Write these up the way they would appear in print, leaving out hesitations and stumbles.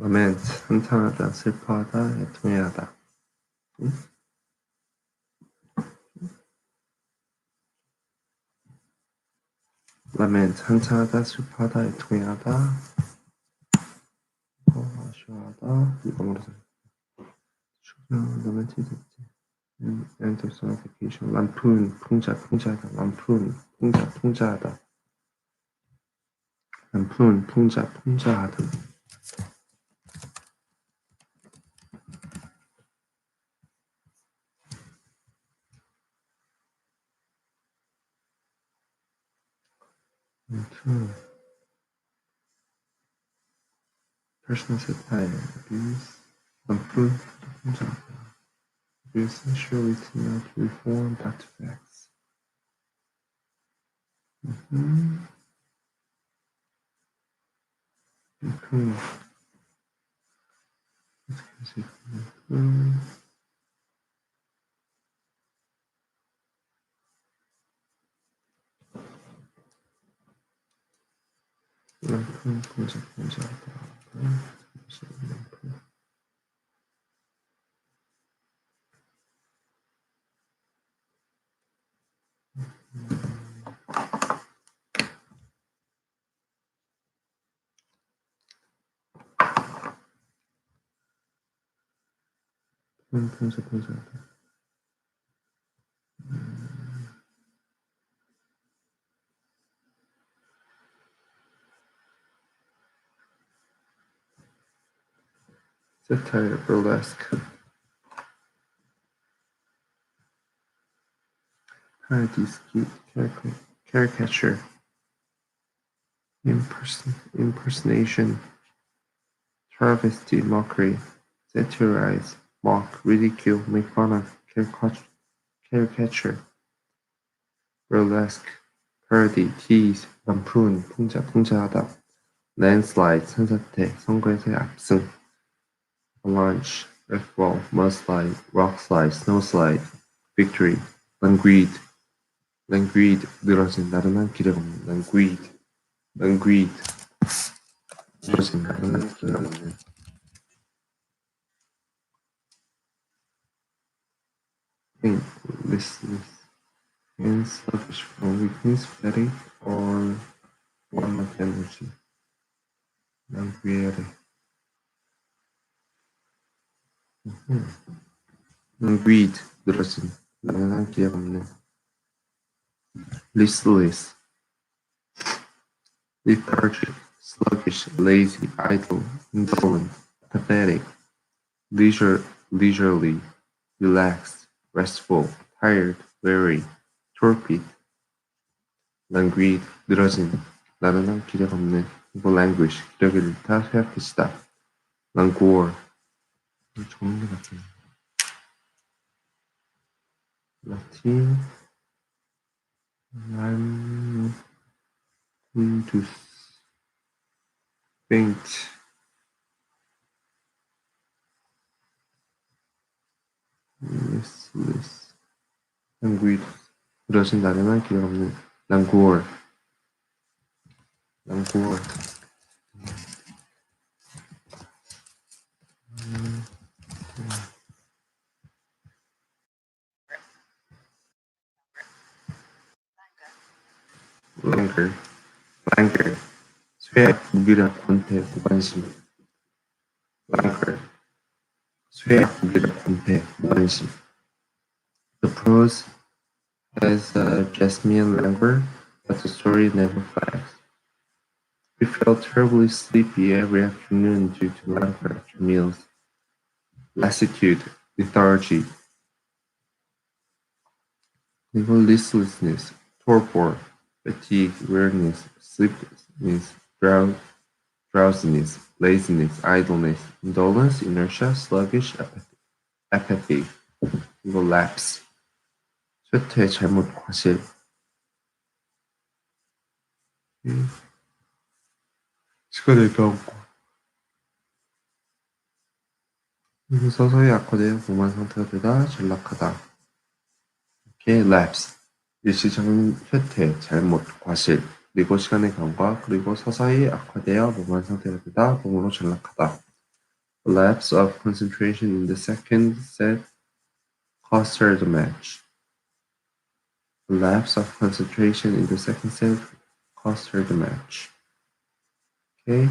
lament, 한탄하다, 슬퍼하다, 애통해하다. lament, 한탄하다, 슬퍼하다, 애통해하다, 아쉬워하다, 이거 모르겠어. lamented, and personification, lampoon, 풍자하다, lampoon, 풍자하다, lampoon, 풍자하다. Personal satire, abuse, lampoon, 풍자하다. Abuse essentially to not reform back to facts. lampoon, 풍자하다. 풍자하다. Satire, burlesque. Parody, skewed, caricature. Impersonation. Travesty, mockery. Satirize, mock, ridicule, make fun of, caricature. Burlesque. Parody, tease, lampoon, 풍자하다. Landslide, 산사태, 선거에서의 압승. Avalanche, earthfall, mudslide, rockslide, snowslide. Victory, languide, 늘어진 나른한 기력 없는 languide, 늘어진 나른한 기력 없는 listless and sluggish from weakness, fatigue, or want of energy. languire, 늘어진 나른한 기력 없는 listless, lethargic, sluggish, lazy, idle, indolent, pathetic, leisurely, relaxed, restful, tired, weary, torpid, languid, 늘어진, 나른한 기력 없는, 이거 languish, 기력을 잃다, 쇠약해지다, languor, 좋은 것 같아요. 라틴, to faint, listless, languid, 늘어진 나른한 기력 없는, languor, languor, 쇠약, 무기력, 권태, 무관심, languor, 쇠약, 무기력, 권태, 무관심. The prose has a Jasmine languor, but the story never flags. We felt terribly sleepy every afternoon due to languor after meals, lassitude, lethargy, listlessness, torpor, fatigue, weariness, sleeplessness, drowsiness, laziness, idleness, indolence, inertia, sluggish, apathy, lapse, 쇠퇴, 잘못, 과실. 시간을 겪고 그리고 서서히 악화되어 공허한 상태가 되다 전락하다. 이렇게 lapse, 일시적인 쇠퇴, 잘못, 과실, 그리고 시간의 경과, 그리고 서서히 악화되어 몸한 상태가 되다 몸으로 전락하다. Lapse of concentration in the second set cost her the match. Lapse of concentration in the second set cost her the match. Okay.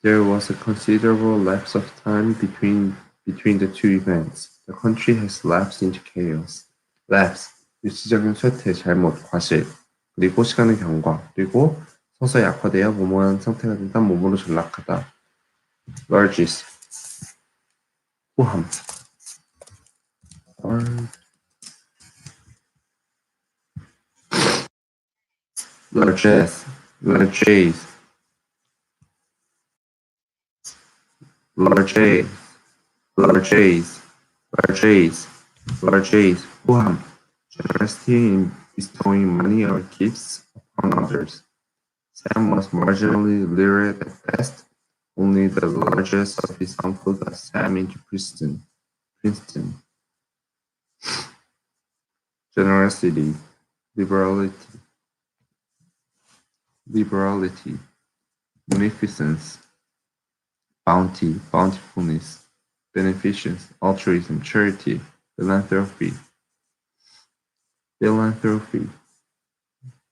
There was a considerable lapse of time between the two events. The country has lapsed into chaos. lapse, 일시적인 쇠퇴, 잘못, 과실. 그리고 시간의 경과. 그리고 서서히 악화되어 무모한 상태가 된다. 몸으로 전락하다. largest, 포함. largest, largest, largest, largest, largest, largest, 포함. generosity in bestowing money or gifts upon others. Sam was marginally literate at best. Only the largest of his uncles got Sam into Princeton. Generosity, liberality, munificence, bounty, bountifulness, beneficence, altruism, charity, philanthropy,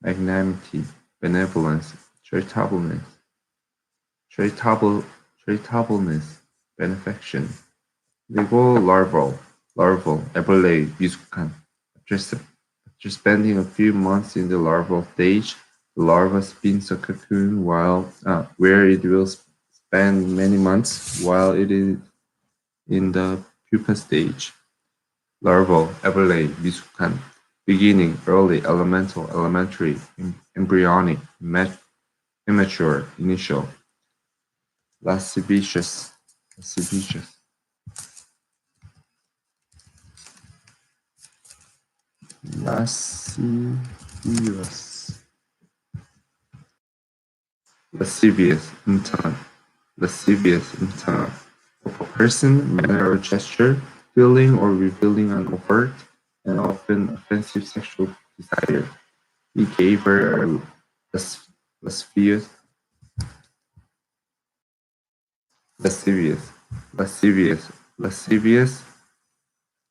magnanimity, benevolence, charitableness, benefaction. 그리고 larval, 애벌레, 미숙한. After spending a few months in the larval stage, the larva spins a cocoon where it will spend many months while it is in the pupa stage. Larval, 애벌레, 미숙한. Beginning, early, elemental, elementary, embryonic, immature, initial. Lascivious. Lascivious, umtan. Of a person, manner or gesture, feeling or revealing an overt and often offensive sexual desire. He gave her a lascivious.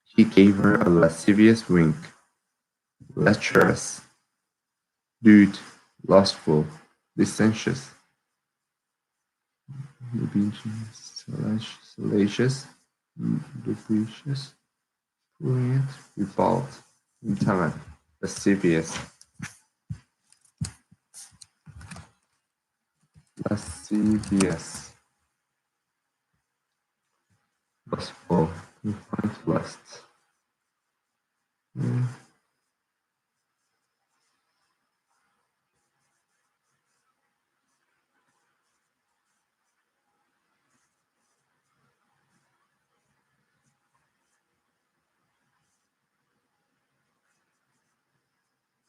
He gave her a lascivious wink. Lecherous, lewd, lustful, licentious, salacious, lubricious, prurient, revolt, intolerant, lascivious, lustful, inclined to lust.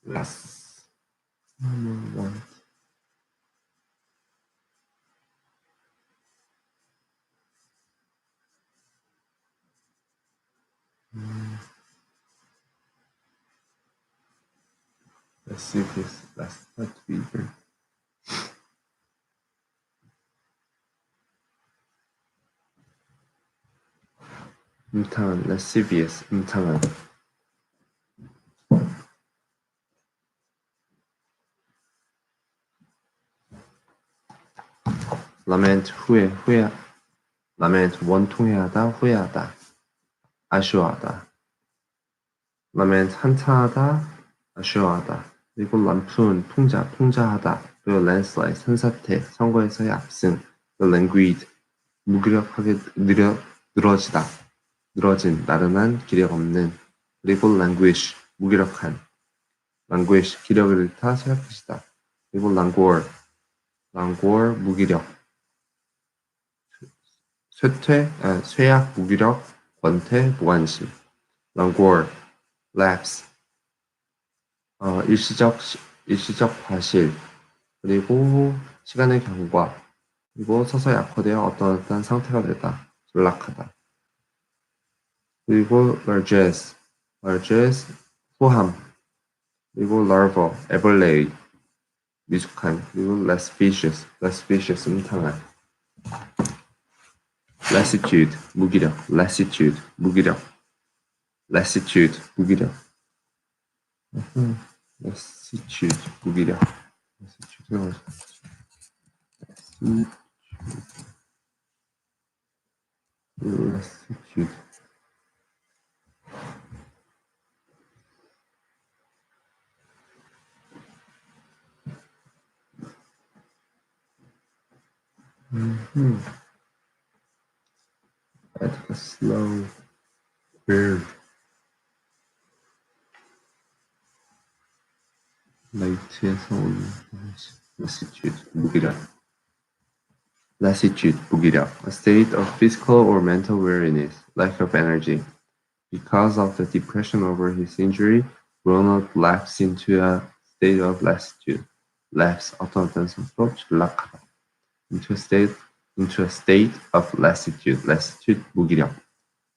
Lust. Number one. Lascivious, last but weaker. 음탕한, lascivious, 음탕한. lament, lament, 원통해하다, 후회하다, 아쉬워하다. lament, 한탄하다, 아쉬워하다. 그리고 lampoon, 풍자하다. 그리고 landslide, 산사태, 선거에서의 압승. languid, 무기력하게 늘어진, 나른한, 기력 없는. 그리고 languish, 무기력한. languish, 기력을 잃다, 쇠약해지다. 그리고 languor, 무기력. 쇠약, 무기력, 권태, 무관심. languor, lapse, 일시적 과실, 그리고 시간의 경과, 그리고 서서히 악화되어 어떠한 상태가 되다, 전락하다. 그리고 largesse, 포함, 그리고 larval, 애벌레의, 미숙한, 그리고 lascivious, 음탕한. lassitude, 무기력, lassitude, 무기력, lassitude, 무기력, lassitude, 무기력, lassitude, lassitude. At a slow curve, lassitude, 무기력. Lassitude, 무기력, a state of physical or mental weariness, lack of energy. Because of the depression over his injury, Ronald lapsed into a state of lassitude. Lapse, 어떤 상태로 전락하다. Into a state of lassitude. Lassitude, 무기력.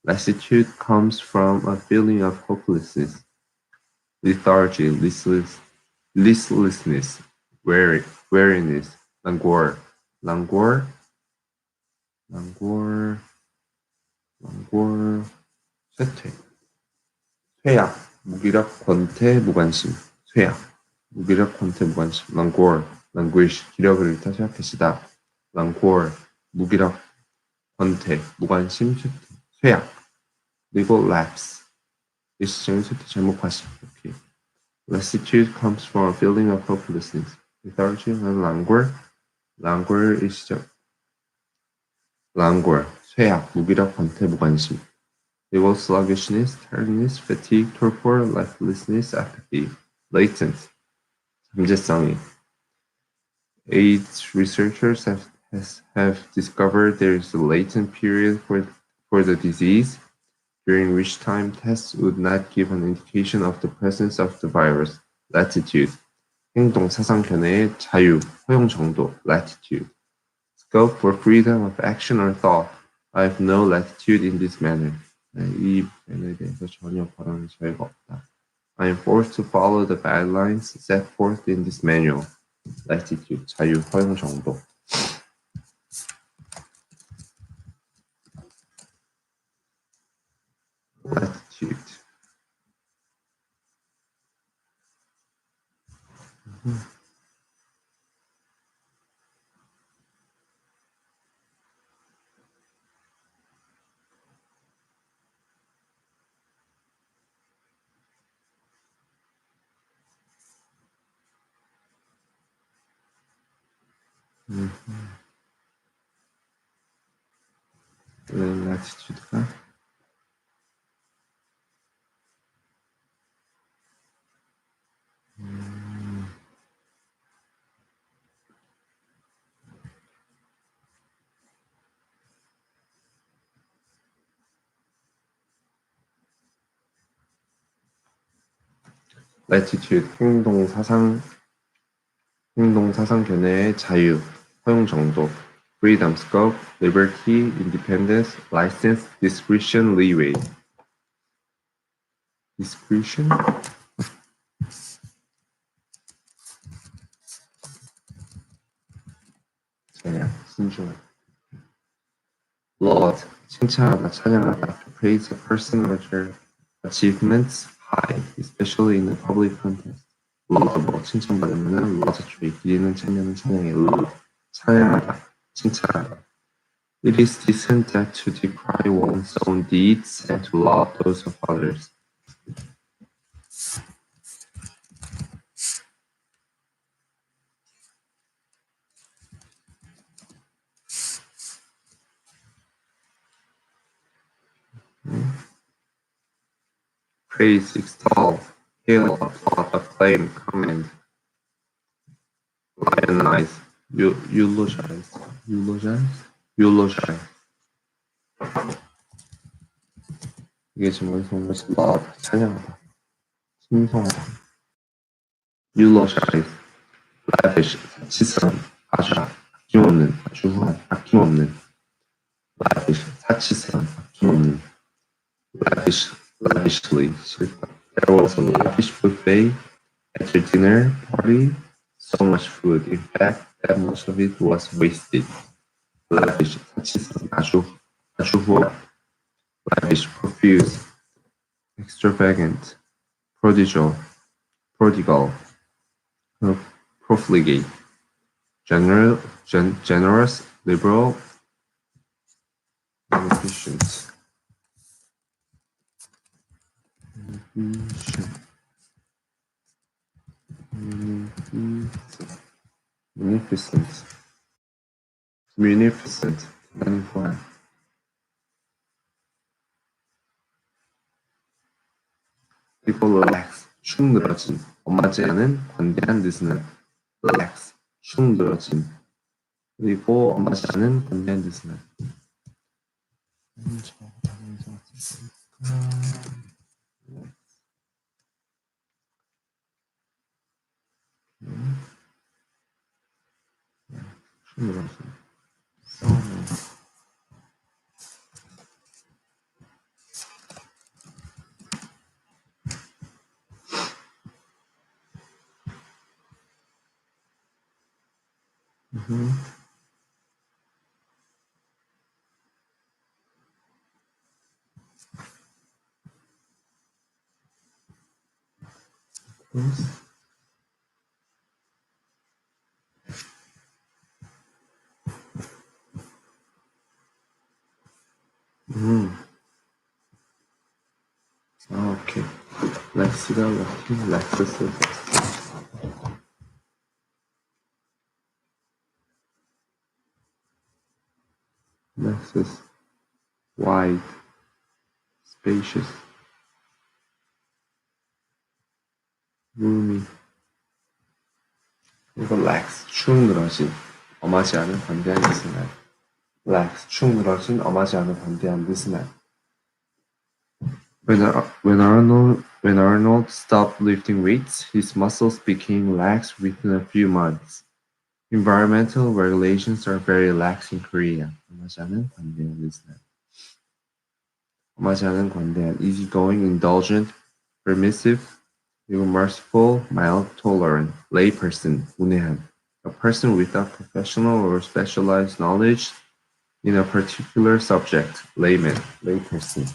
Lassitude comes from a feeling of hopelessness, lethargy, listlessness, weariness, languor, languor, 쇠퇴, 쇠약, 무기력, 권태, 무관심, 쇠약, 무기력, 권태, 무관심, languor, languish, 기력을 잃다, 쇠약해지다, languor, 무기력, 권태, 무관심, 쇠약, 그리고 lapse, 일시적인 쇠퇴, 잘못과심, 오케이. Lassitude comes from a feeling of hopelessness, lethargy, and languor, languor, 일시적, languor, 쇠약, 무기력, 권태, 무관심. 그리고 sluggishness, tiredness, fatigue, torpor, lifelessness, apathy, latent, 잠재성이. AIDS researchers have discovered there is a latent period for the disease, during which time tests would not give an indication of the presence of the virus. Latitude, 행동, 사상 견해의 자유, 허용 정도, latitude. Scope for freedom of action or thought. I have no latitude in this matter. 이 부분에 대해서 전혀 권한의 자유가 없다. I am forced to follow the guidelines set forth in this manual. Latitude, 자유, 허용 정도. Latitude. latitude가 latitude, 행동, 사상 견해의 자유, 허용 정도. Freedom, scope, liberty, independence, license, discretion, leeway. Discretion? 제약, 순종하다. Laud, 칭찬하다, 찬양하다, to praise a person or their achievements high, especially in a public context. Laudable, 칭찬받으면 laudatory, 기리는 찬양은 찬양의 laud, 찬양하다, 칭찬하다. It is decent that to decry one's own deeds and to laud those of others. Praise, extol, hail, applaud, acclaim, commend, lionize, eulogize, 이게 정말 laud, 찬양하다, 칭송하다. eulogize, lavish, 사치스러운, 아주 아낌없는, 아주 후한, 아낌없는. lavish, 사치스러운, 아낌없는. lavishly, 슬퍼. There was a lavish buffet at the dinner party. So much food, in fact, that most of it was wasted. lavish, 사치스러운, 아주 아주 후한, lavish, profuse, extravagant, prodigal, prodigal, profligate, generous, liberal, beneficent. Munificent, munificent, 대단히 그리고 relax, 축 늘어진, 엄하지 않은 관대한 느슨한 relax, 축 늘어진, 그리고 엄하지 않은 관대한 느슨한 축 늘어진. 오케이. 렉스가 렉스, 렉스스. 렉스스. wide, spacious, roomy. 그리고 lax, 축 늘어진, 엄하지 않은 관대한 느슨한. lax, 축 늘어진, 엄하지 않은 관대한 느슨한. When Arnold stopped lifting weights, his muscles became lax within a few months. Environmental regulations are very lax in Korea. 엄하지 않은 관대한 느슨한. 엄하지 않은 관대한, easygoing, indulgent, permissive, 그리고 merciful, mild, tolerant, layperson, 문외한, a person without professional or specialized knowledge in a particular subject, layman, layperson.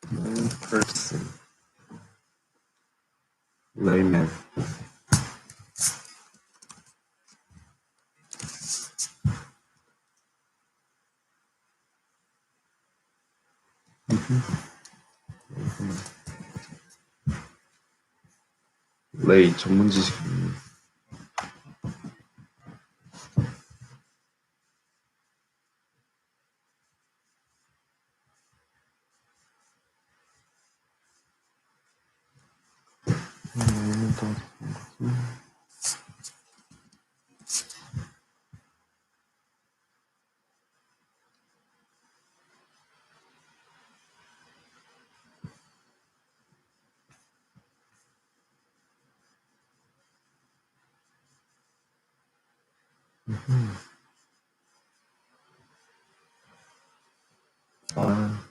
Layperson, layman. lay, 전문 지식.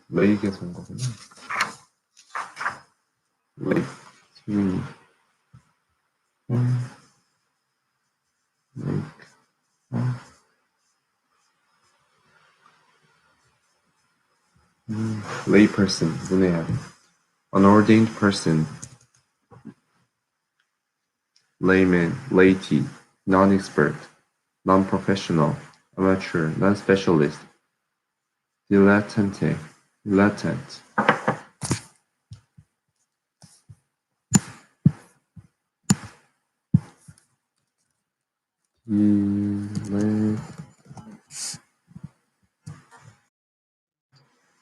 레이에서 온 거구나. 레이, 지금, 레이, layperson, 문외한, unordained person, layman, laity, non-expert, non-professional, amateur, non-specialist, dilettante, dilettante.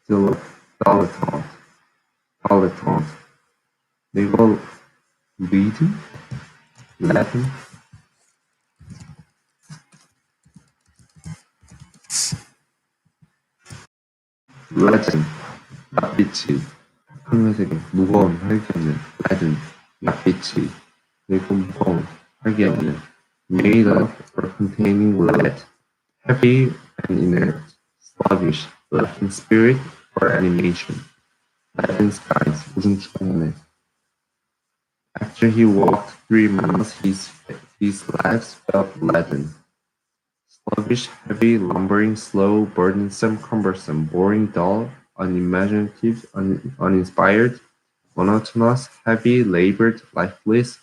dilettante, dilettante. 이거 lead, Latin, Latin, 낯빛이, 흙내색의 무거운 혈기는 Latin, 낯빛이, 그리고 무거운 혈기는 made of or containing lead, heavy and inert, sluggish, lacking spirit or animation. Latin skies, 우중충하네. After he walked 3 miles, his legs felt leaden. Sluggish, heavy, lumbering, slow, burdensome, cumbersome, boring, dull, unimaginative, uninspired, monotonous, heavy, labored, lifeless,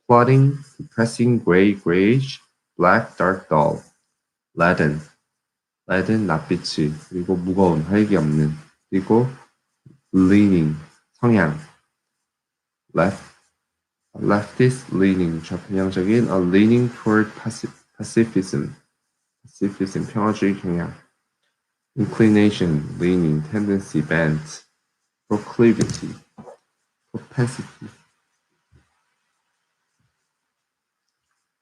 plodding, depressing, gray, grayish, black, dark, dull, leaden, leaden, 낯빛이, 그리고 무거운, 활기 없는, 그리고 leaning, 성향, left, leftist leaning, 좌편향적인, a leaning toward pacifism, 평화주의 경향, inclination, leaning, tendency, bent, proclivity, propensity,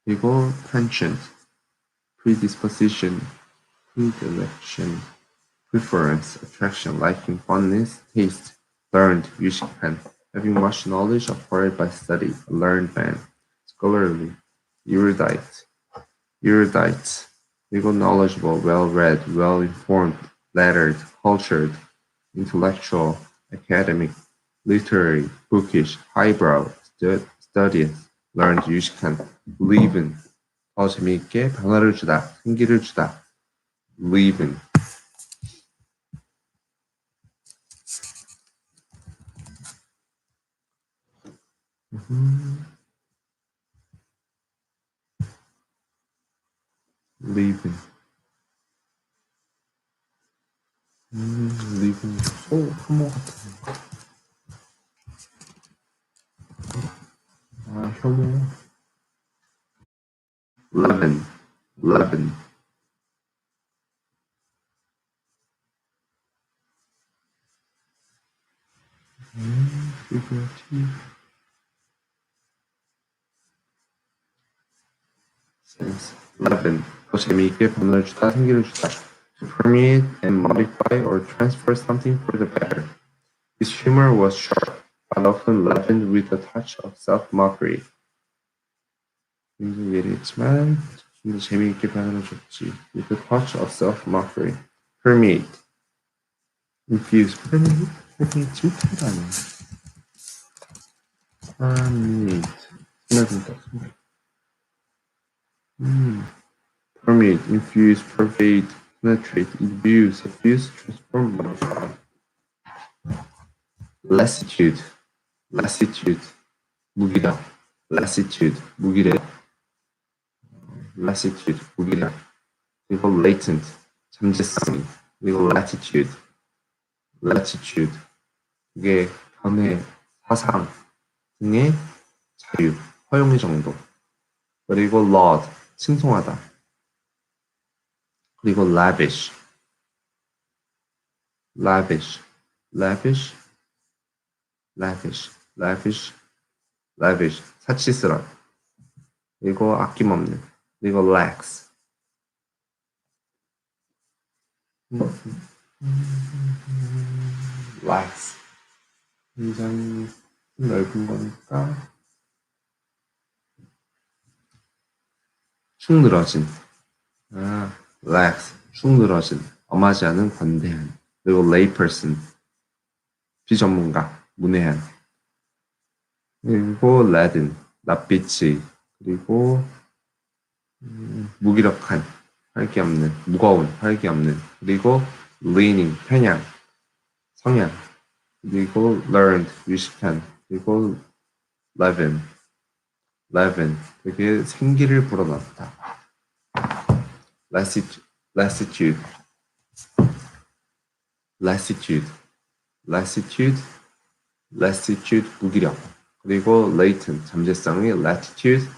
그리고 penchant, predisposition, predilection, preference, attraction, liking, fondness, taste, learned, 유식한, having much knowledge acquired by study, a learned man, scholarly, erudite, legal, knowledgeable, well-read, well-informed, lettered, cultured, intellectual, academic, literary, bookish, highbrow, studious, learned, 유식한, live은, 더 재미있게 변화를 주다, 생기를 주다, live은. live은. live은. 혐오 같은 거. 혐오. leaven. figurative. sense. leaven. 더 재미있게 변화를 주다, 생기를 주다. To permeate and modify or transfer something for the better. His humor was sharp, but often leavened with a touch of self-mockery. 굉장히 예리했지만 좀 더 재미있게 변화를 줬지. With a touch of self-mockery. permeate. infuse. permeate? permeate 못한다네. permeate. 스며든다. permeate, infuse, pervade, penetrate, imbue, suffuse, transform, modify. lassitude, 무기력, lassitude, 무기력, lassitude, 무기력, 그리고 latent, 잠재성이, 그리고 latitude, 그게 변해, 사상 등의 자유, 허용의 정도, 그리고 laud, 칭송하다, 그리고 lavish, 사치스런, 그리고 아낌없는, 그리고 lax, 굉장히 넓은 거니까 축 늘어진, lax, 축 늘어진, 엄하지 않은 관대한, 그리고 layperson, 비전문가, 문외한, 그리고 leaden, 낯빛이, 그리고 무기력한, 활기 없는, 무거운, 활기 없는, 그리고 leaning, 편향, 성향, 그리고 learned, 유식한, 그리고 leaven, 되게 생기를 불어넣었다. lassitude, 무기력, 그리고 latent, 잠재성이 latitude,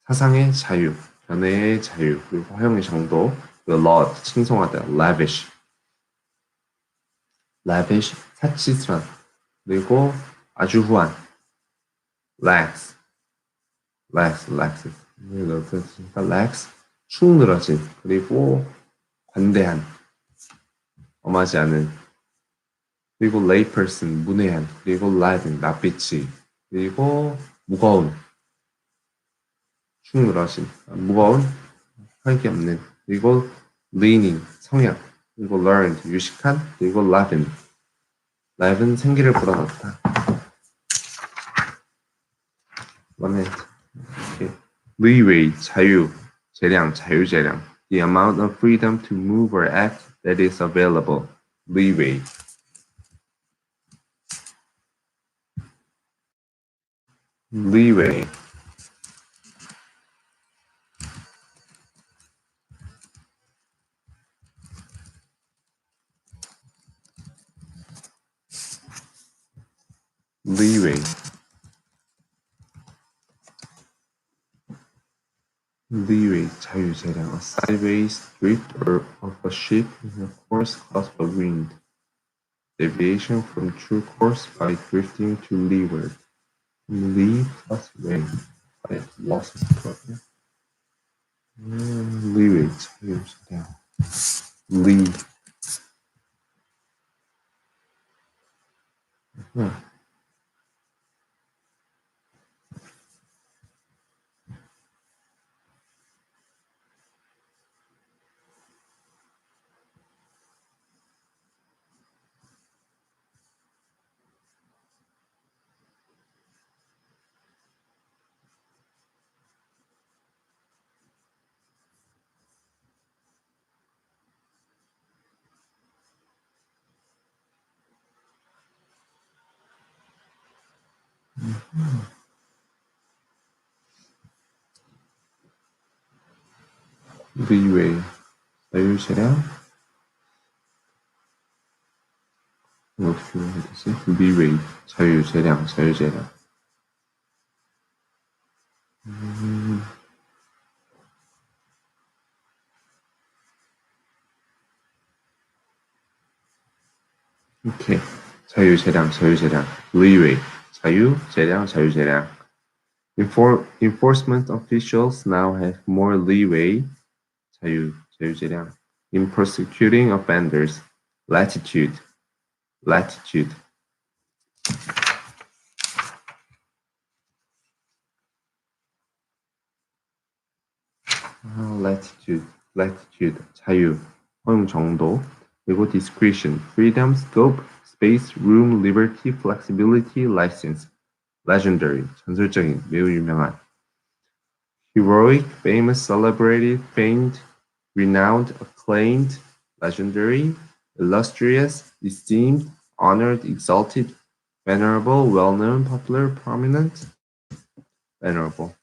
사상의 자유, 변해의 자유, 그리고 허용의 정도, 그리고 laud, 칭송하다, lavish, 사치스런, 그리고 아주 후한, lax, 축 늘어진, 그리고 관대한, 엄하지 않은, 그리고 layperson, 문외한, 그리고 leaden, 낯빛이, 그리고 무거운, 충실하신, 무거운, 활기 없는. 그리고 leaning, 성향. 그리고 learned, 유식한. 그리고 liven, liven 생기를 불어넣다. lament, okay. leeway, 자유, 재량, 자유재량. The amount of freedom to move or act that is available. leeway. leeway. leeway. leeway, 자유재량. A sideways drift of a ship in a course caused by wind. Deviation from true course by drifting to leeward. Lee plus way. I lost it. leeway, 자유재량. lee. leeway, 자유재량. 어떻게 해야 되지? leeway, 자유재량, 자유재량. 오케이. 자유재량, 자유재량. leeway, 자유, 재량, 자유재량. Enforcement officials now have more leeway, 자유재량, in prosecuting offenders. latitude, latitude. latitude, 자유, 허용 정도. 그리고 discretion, freedom, scope, space, room, liberty, flexibility, license. legendary, 전설적인, 매우 유명한. heroic, famous, celebrated, famed, renowned, acclaimed, legendary, illustrious, esteemed, honored, exalted, venerable, well-known, popular, prominent, venerable.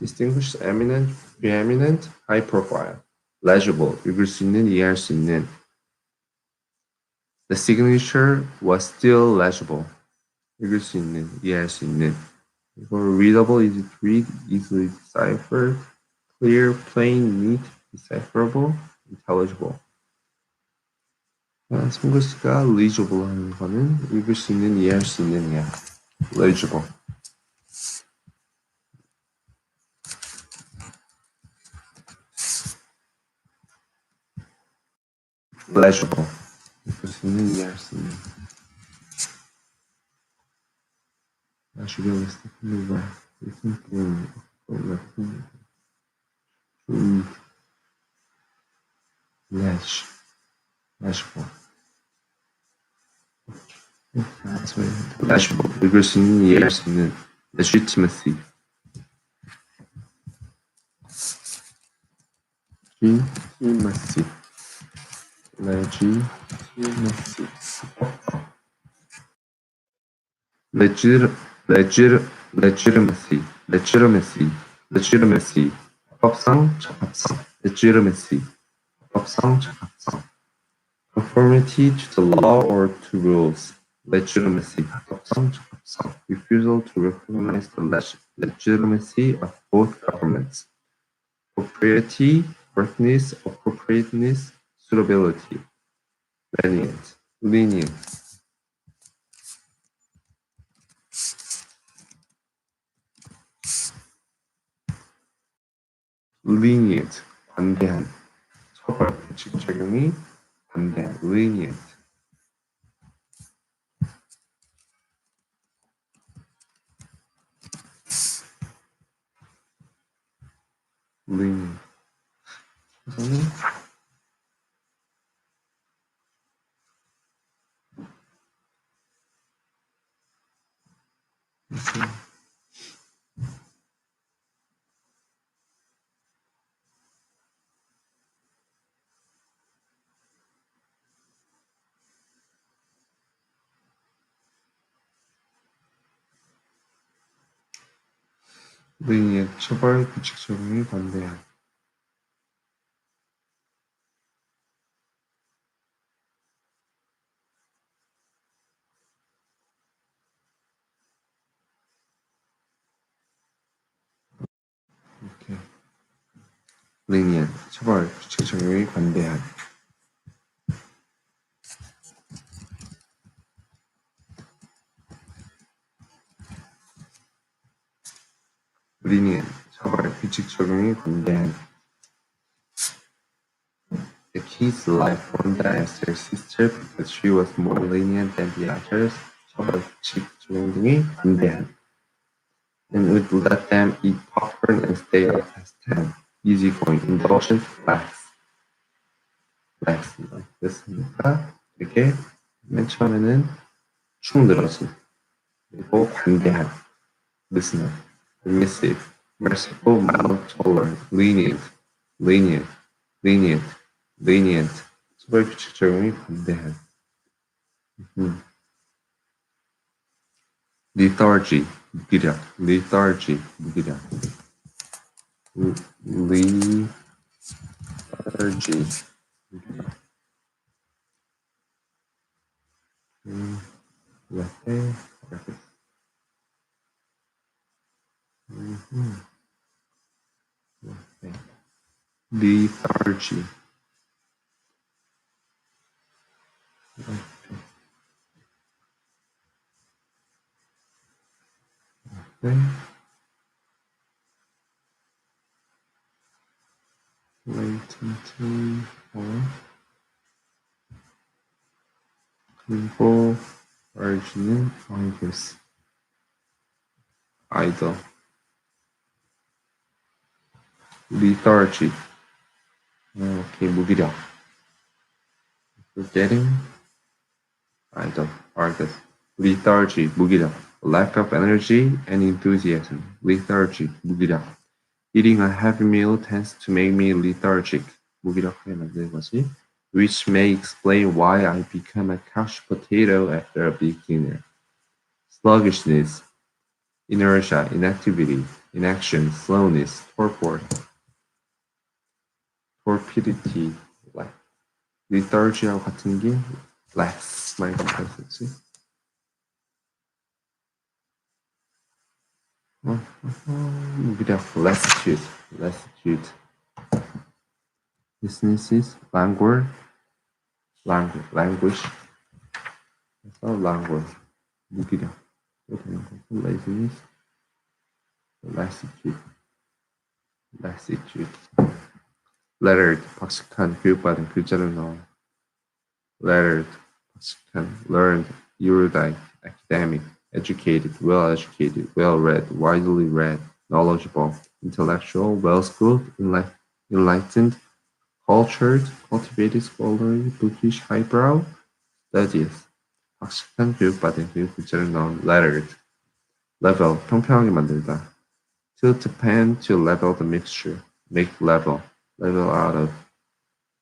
distinguished, eminent, preeminent, high profile. legible, 읽을 수 있는, 이해할 수 있는. The signature was still legible. 읽을 수 있는, 이해할 수 있는. readable, easy to read, easily deciphered, clear, plain, neat, decipherable, intelligible. 송글씨가 legible 하는 거는 읽을 수 있는, 이해할 수 있는이야. legible. legible. 읽을 수 있는, 이해할 수 있는. legible is the new legible. legible. 읽을 수 있는, 이해할 수 있는. legitimacy. legitimacy. legitimacy. 합법성, 적합성. legitimacy. 합법성, 적합성. conformity to the law or to rules. legitimacy. 합법성, 적합성. refusal to recognize the legitimacy of both governments. propriety, worthiness, appropriateness, suitability. lenient, lenient. lenient, 관대한. 처벌, 규칙 적용이 관대한, lenient. lenient. 그래서는 lenient 처벌 규칙 적용에 관대한. 이렇게 lenient 처벌 규칙 적용에 관대한. lenient 처벌 규칙 적용에 관대한. The kid's life won Esther's sister because she was more lenient than the others. 처벌 규칙 적용 등에 관대한. And would let them eat popcorn and stay up past 10. Easygoing, indulgent, lax. 됐습니까? 이렇게 맨 처음에는 축 늘어진, 그리고 관대한, listener, permissive, merciful, mild, tolerant, lenient, lenient, lenient, lenient. 처벌 규칙 적용이 관대한. lethargy, 무기력, lethargy, 무기력. lethargy, 무기력. lethargy. lethargy. latent 그리고 origin fungus idle lethargy 오케이 무기력 forgetting idle argus lethargy 무기력 lack of energy and enthusiasm lethargy 무기력 eating a heavy meal tends to make me lethargic 무기력하게 만드는 것이 which may explain why I become a couch potato after a big dinner sluggishness inertia, inactivity, inaction, slowness, torpor, torpidity, like lethargy하고 같은 게 lax 말고 했었지. 무기력, lassitude, lassitude. Businesses, languor, languish. 그래서 languor, 무기력. laziness, lassitude, lassitude. lettered, 박식한, 교육받은 글자를 넣어. lettered, 박식한, learned, erudite, academic, educated, well-educated, well-read, widely read, knowledgeable, intellectual, well-schooled, enlightened, cultured, cultivated, scholarly, bookish, highbrow, studious. 박식한, 교육받은, 교육 글자를 넣은 lettered, level, 평평하게 만들다. tilt the pan to level the mixture, make level, level out of,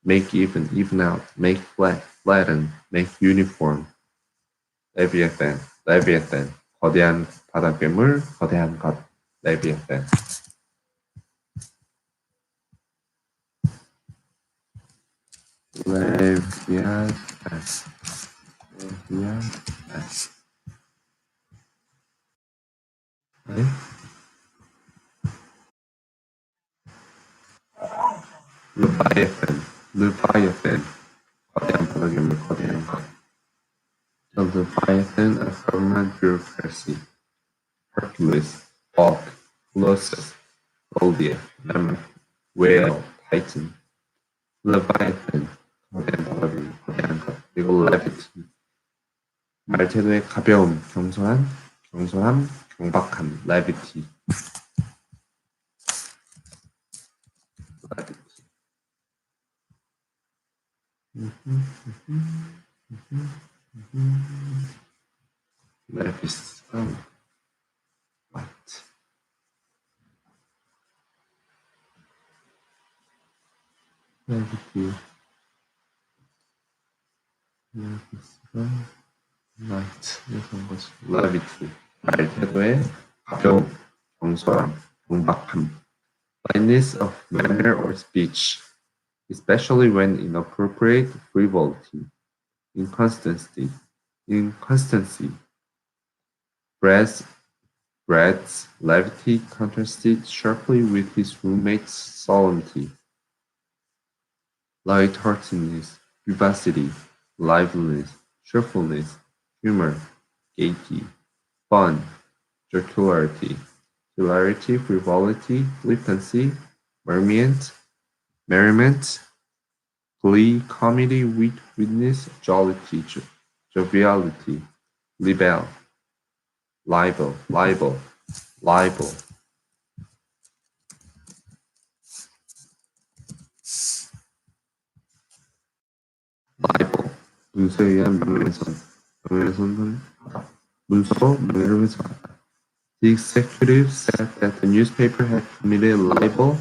make even, even out, make flat, flatten, make uniform. 레비아탄, 레비아탄, 거대한 바닷괴물, 거대한 것, 레비아탄. 레비아탄, 레비아탄. 네? 레비아탄, 레비아탄, 거대한 바닷괴물, 거대한 것. The Leviathan of Roman bureaucracy. Hercules, Hawk, Colossus, Goliath, Mammoth, Whale, Titan. Leviathan, 거대한 바다를 거대한 것. 그리고 Levity. 말태도의 가벼움, 겸손한, 경솔함, 경박함, Levity. Life is what? Levity. Life is light. 이런 거지. Levity. 말 태도의 가벼움, 경솔함, 경박함. Lightness of manner or speech, especially when inappropriate, frivolity, inconstancy. Brad's levity contrasted sharply with his roommate's solemnity. Lightheartedness, vivacity, liveliness, cheerfulness, humor, gaiety, fun, jocularity, hilarity, frivolity, flippancy, merriment, glee, comedy, wit, witness, jollity, joviality, libel, libel, 문서에 의한 문서로 명예를 훼손한다. The executive said that the newspaper had committed libel,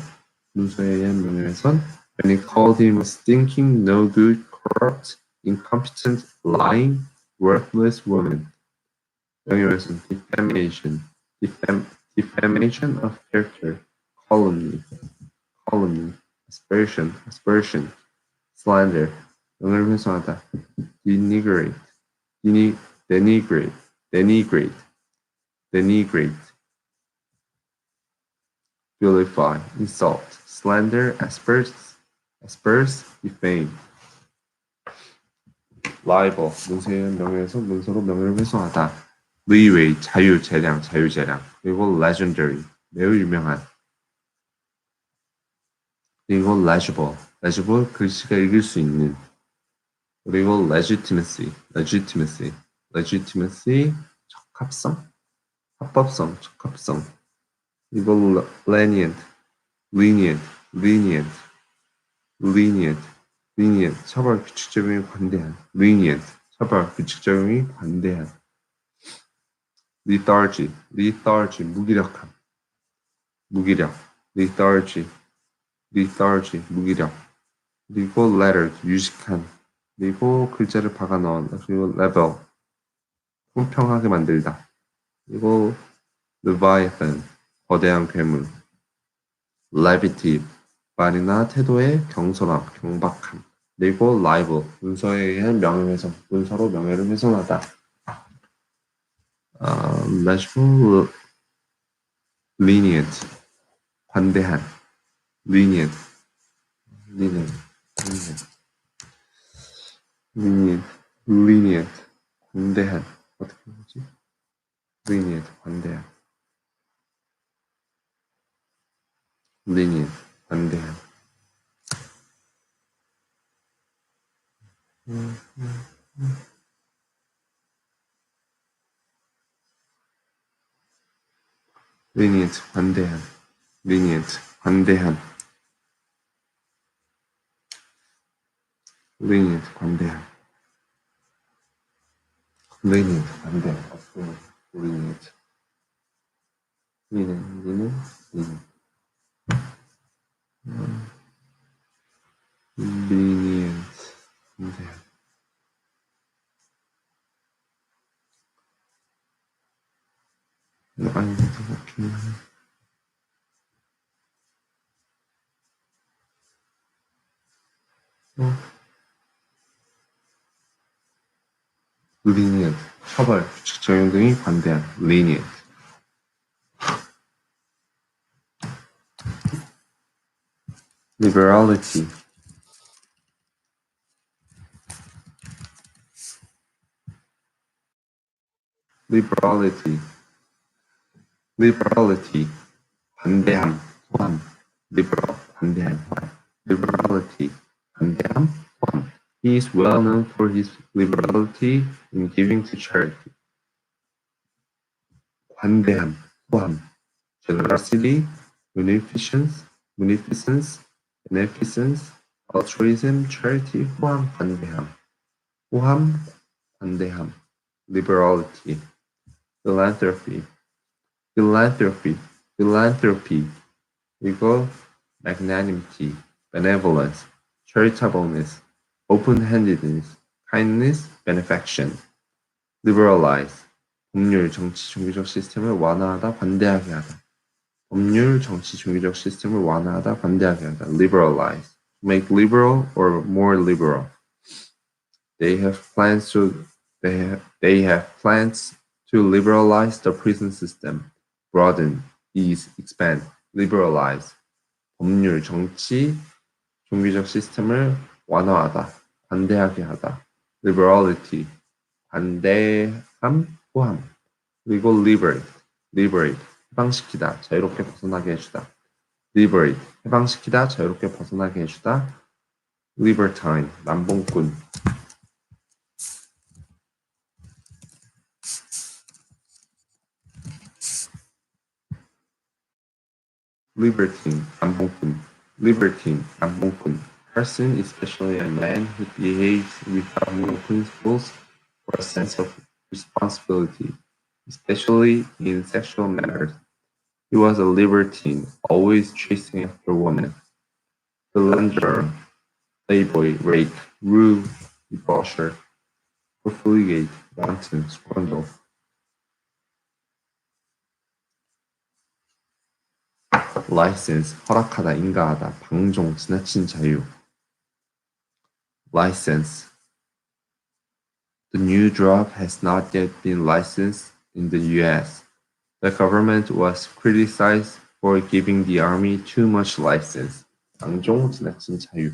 문서에 의한 명예훼손, when it called him a stinking, no good, corrupt, incompetent, lying, worthless woman. 명예훼손, defamation of character, calumny, aspersion, slander, 명예를 훼손하다, denigrate, vilify, insult, slander, asperse, defame. libel, 문서에 의한 명예훼손, 문서로 명예를 훼손하다. leeway, 자유재량. 그리고 legendary, 매우 유명한. 그리고 legible, 글씨가 읽을 수 있는. 그리고 legitimacy, 적합성, 합법성, 적합성. 그리고 lenient, 처벌 규칙 적용에 관대한. lenient, 처벌 규칙 적용에 관대한. lethargy, 무기력. lethargy, 무기력. 그리고 letter, 유식한. 그리고 글자를 박아 넣은. 그리고 level, 평평하게 만들다. 그리고 leviathan, 거대한 괴물. levity, 말이나 태도의 경솔함, 경박함. 그리고 libel, 문서에 의한 명예훼손, 문서로 명예를 훼손하다. legible, lenient, 관대한. lenient, 관대한. 어떻게 보지? lenient, 관대한. lenient, 관대한. lenient, 관대한. lenient, 관대한. lenient, 관대한. lenient, 관대한. lenient. lenient. lenient, 관대한. 아니, lenient, 처벌, 규칙 적용 등이 관대한. lenient. liberality, 반대함, 포함. liberal, 반대함, 포함. liberality, 반대함, 포함. He is well known for his liberality in giving to charity. 관대함, 포함. generosity, munificence, beneficence, altruism, charity, 호감, 관대함, 호감, 관대함, liberality, philanthropy, philanthropy, 그리고 magnanimity, benevolence, charitableness, open-handedness, kindness, benefaction, liberalize, 법률, 정치, 종교적 시스템을 완화하다, 관대하게 하다. 법률, 정치, 종교적 시스템을 완화하다, 관대하게 하다. liberalize, make liberal or more liberal. They have plans to liberalize the prison system, broaden, ease, expand, liberalize. 법률, 정치, 종교적 시스템을 완화하다, 관대하게 하다. liberality, 관대함, 호함. 그리고 liberate, 해방시키다, 자유롭게 벗어나게 해주다. liberate, 해방시키다, 자유롭게 벗어나게 해주다. libertine, 남봉꾼. libertine, 남봉꾼. Person, especially a man who behaves without moral principles or a sense of responsibility, especially in sexual matters. He was a libertine, always chasing after women. Philanderer, playboy, rake, rube, debaucher, profligate, wanton, scoundrel. license, 허락하다, 인가하다, 방종, 지나친 자유. license. The new drug has not yet been licensed in the US. The government was criticized for giving the army too much license. 방종, 지나친 자유.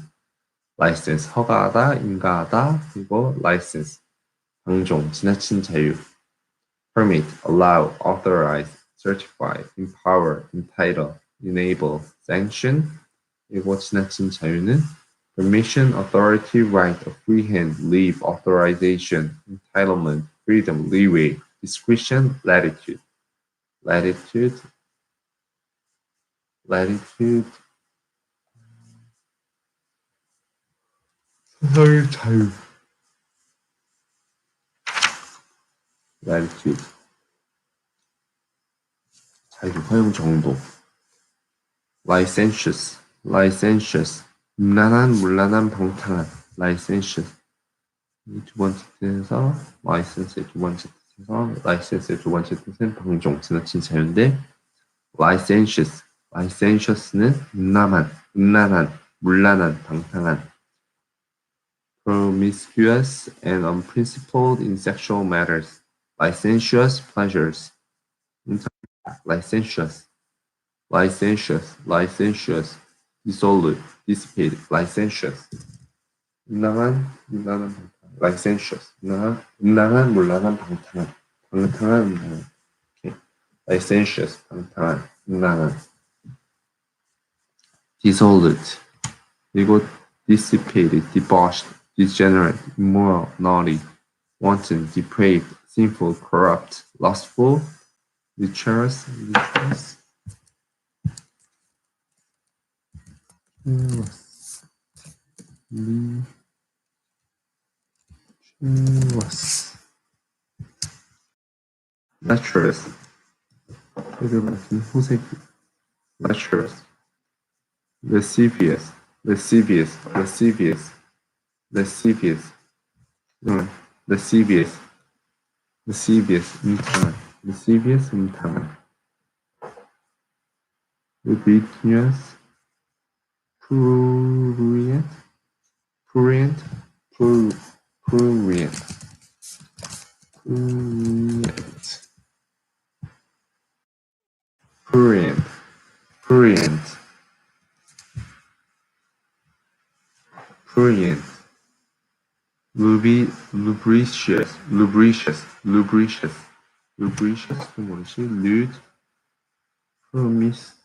license, 허가하다, 인가하다, 그리고 license, 방종, 지나친 자유. permit, allow, authorize, certify, empower, entitle, enable, sanction, 그리고 지나친 자유는 permission, authority, right, a free hand, leave, authorization, entitlement, freedom, leeway, discretion, latitude. latitude, 자유. latitude, 자유, 허용 정도. licentious, 문란한, 방탕한. licentious. 두 번째 뜻에서 license의 두 번째 뜻에서 license의 두 번째 뜻은 방종, 지나친 자유인데 licentious는 음란한, 문란한, 방탕한. promiscuous and unprincipled in sexual matters. licentious pleasures. licentious, dissolute, dissipate, licentious. 음란한, 방탕한. licentious, 음란한, 문란한, 방탕한. 음란한. Okay. licentious, 방탕한, 음란한. dissolute, 그리고 dissipated, debauched, degenerate, immoral, naughty, wanton, depraved, sinful, corrupt, lustful, lecherous, lecherous, lecherous, lascivious, 음탕한. rebellious, prurient, prurient, lubricious, 뭐지? lewd, promiscuous.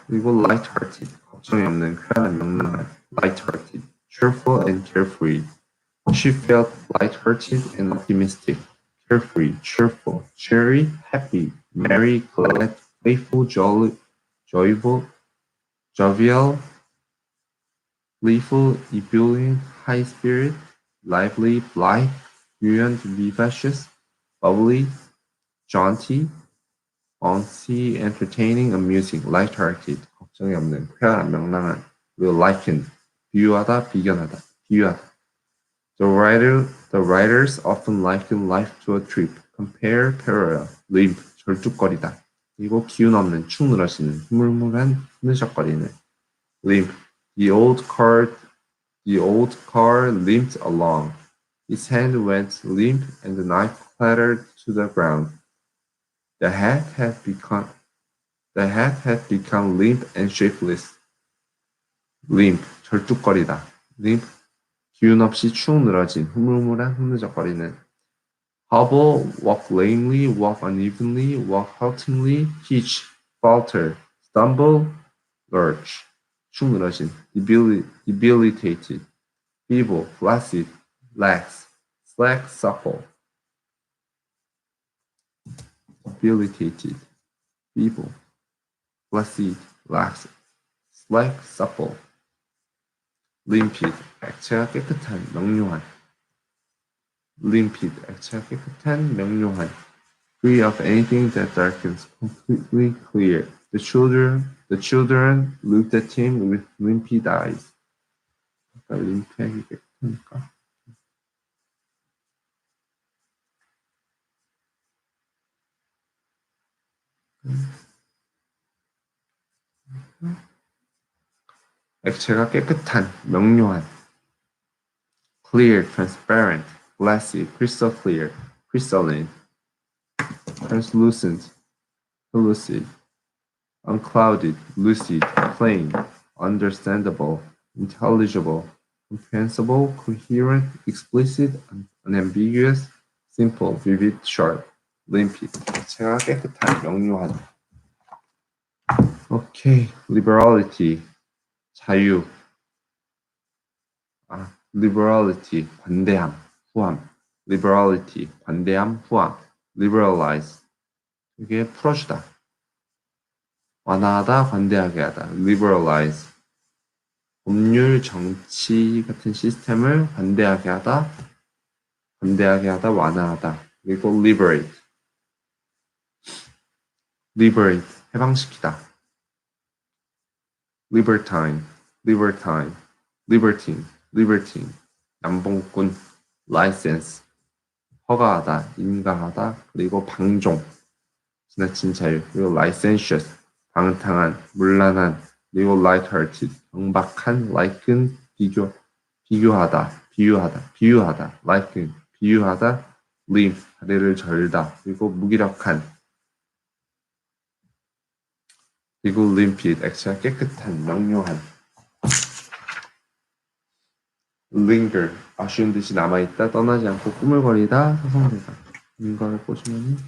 그리고 light-hearted, 걱정이 없는, 쾌활한, 영롱한, light-hearted, cheerful and carefree. She felt light-hearted and optimistic, carefree, cheerful, cheery, happy, merry, glad, playful, joyful, jovial, playful, ebullient, high spirit, lively, blithe, buoyant, vivacious, bubbly, jaunty, bouncy, entertaining, amusing, light-hearted, 걱정이 없는, 쾌활한, 명랑한, 그리고 likened, 비유하다, 비견하다, 비유하다. The writers often liken life to a trip, compare, parallel, limp, 절뚝거리다. 그리고 기운 없는, 축 늘어지는, 흐물흐물한, 흐느적거리는, limp. The old car limped along. His hand went limp and the knife clattered to the ground. The hat had become limp and shapeless. limp, 절뚝거리다. limp, 기운 없이 축 늘어진, 흐물흐물한, 흐느적거리는. hobble, walk lamely, walk unevenly, walk haltingly, hitch, falter, stumble, lurch. 축 늘어진, debilitated, feeble, flaccid, lax, slack, supple. debilitated, feeble, flaccid, lax, slack, supple. limpid, 액체가 깨끗한, 명료한. limpid, 액체가 깨끗한, 명료한. free of anything that darkens, completely clear. The children looked at him with limpid eyes. 아까 림프액이 깨끗하니까. 액체가 깨끗한, 명료한. clear, transparent, glassy, crystal clear, crystalline, translucent, pellucid, unclouded, lucid, plain, understandable, intelligible, comprehensible, coherent, explicit, unambiguous, simple, vivid, sharp, limpid. 액체가 깨끗한, 명료한. 오케이, liberality, 자유. liberality, 관대함, 후함. liberality, 관대함, 후함. liberalize, 이게 풀어주다. 완화하다, 관대하게 하다. liberalize, 법률, 정치 같은 시스템을 관대하게 하다, 완화하다. 그리고 liberate, 해방시키다. libertine, libertine, 남봉꾼, license, 허가하다, 인가하다, 그리고 방종, 지나친 자유, 그리고 licentious, 방탕한, 문란한, 그리고 light-hearted, 경박한, liken, 비유하다, liken, 비유하다, limp, 다리를 절다, 그리고 무기력한, 그리고 limpid, 액체가 깨끗한, 명료한. linger, 아쉬운 듯이 남아있다, 떠나지 않고 꾸물거리다, 서성대다. 이거를 보시면은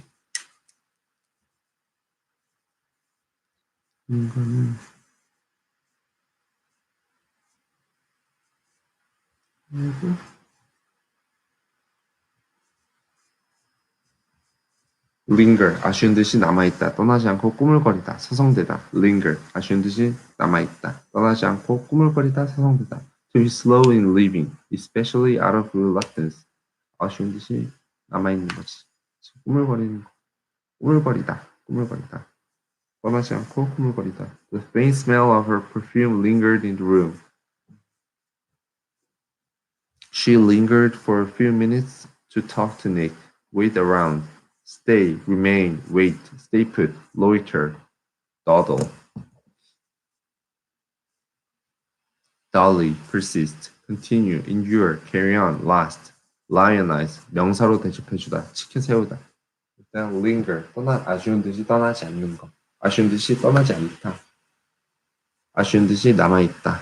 이거는 그리고 linger, 아쉬운 듯이 남아있다, 떠나지 않고 꾸물거리다, 서성대다. linger, 아쉬운 듯이 남아있다, 떠나지 않고 꾸물거리다, 서성대다. to be slow in leaving, especially out of reluctance. 아쉬운 듯이 남아있는 거지. 꾸물거리는 거. 꾸물거리다. 떠나지 않고 꾸물거리다. The faint smell of her perfume lingered in the room. She lingered for a few minutes to talk to Nick, wait around, stay, remain, wait, stay put, loiter, dawdle. Dally, persist, continue, endure, carry on, last, lionize, 명사로 대접해주다, 치켜세우다. 일단 linger, 아쉬운 듯이 떠나지 않는 거. 아쉬운 듯이 떠나지 않다. 아쉬운 듯이 남아있다.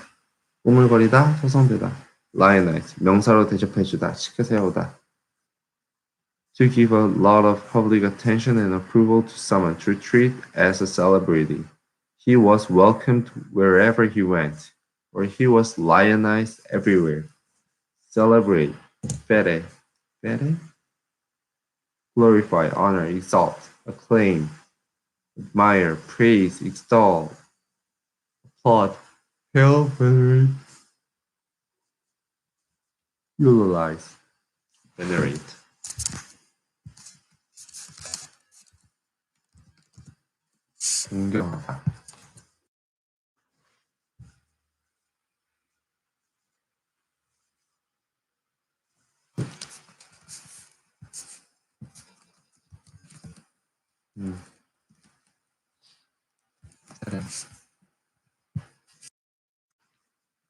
꾸물거리다, 서성대다. lionize, 명사로 대접해주다, 치켜세우다. To give a lot of public attention and approval to someone, to treat as a celebrity. He was welcomed wherever he went, or he was lionized everywhere. Celebrate, fere, glorify, honor, exalt, acclaim, admire, praise, extol, hot, pale, venerate, utilize, venerate. 존경하다. 사랑.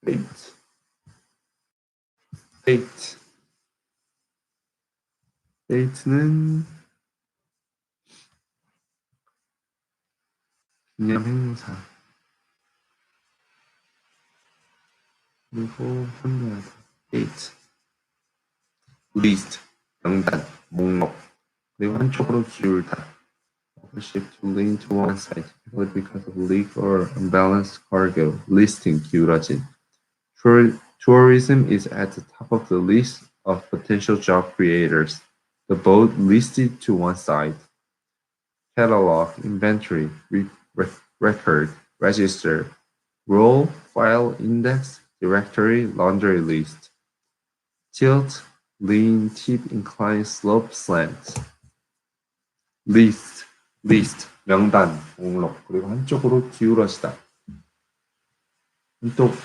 fate, fate. fate는 기념 행사. 그리고 선회하다. fate. list, 명단, 목록. 그리고 한쪽으로 기울다. ship to lean to one side, typically because of leak or unbalanced cargo. listing, 기울어진. Tourism is at the top of the list of potential job creators. The boat listed to one side. Catalog, inventory, record, register, roll, file, index, directory, laundry list. Tilt, lean, tip, incline, slope, slant. list, 명단, 목록. 그리고 한쪽으로 기울어지다.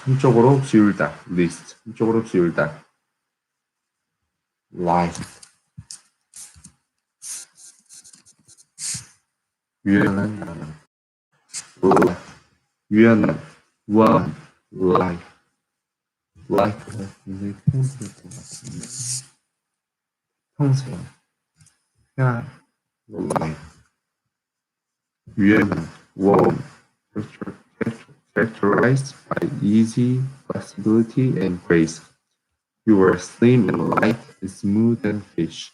한쪽으로 기울다. list, 한쪽으로 기울다. life, 유연한 단어. 유연한, 우아한, life. life가 굉장히 평소했던 것 같은데. 평소에. 그냥 life. 유연한, warm, characterized by easy flexibility and grace. You are slim and light and smooth and fish.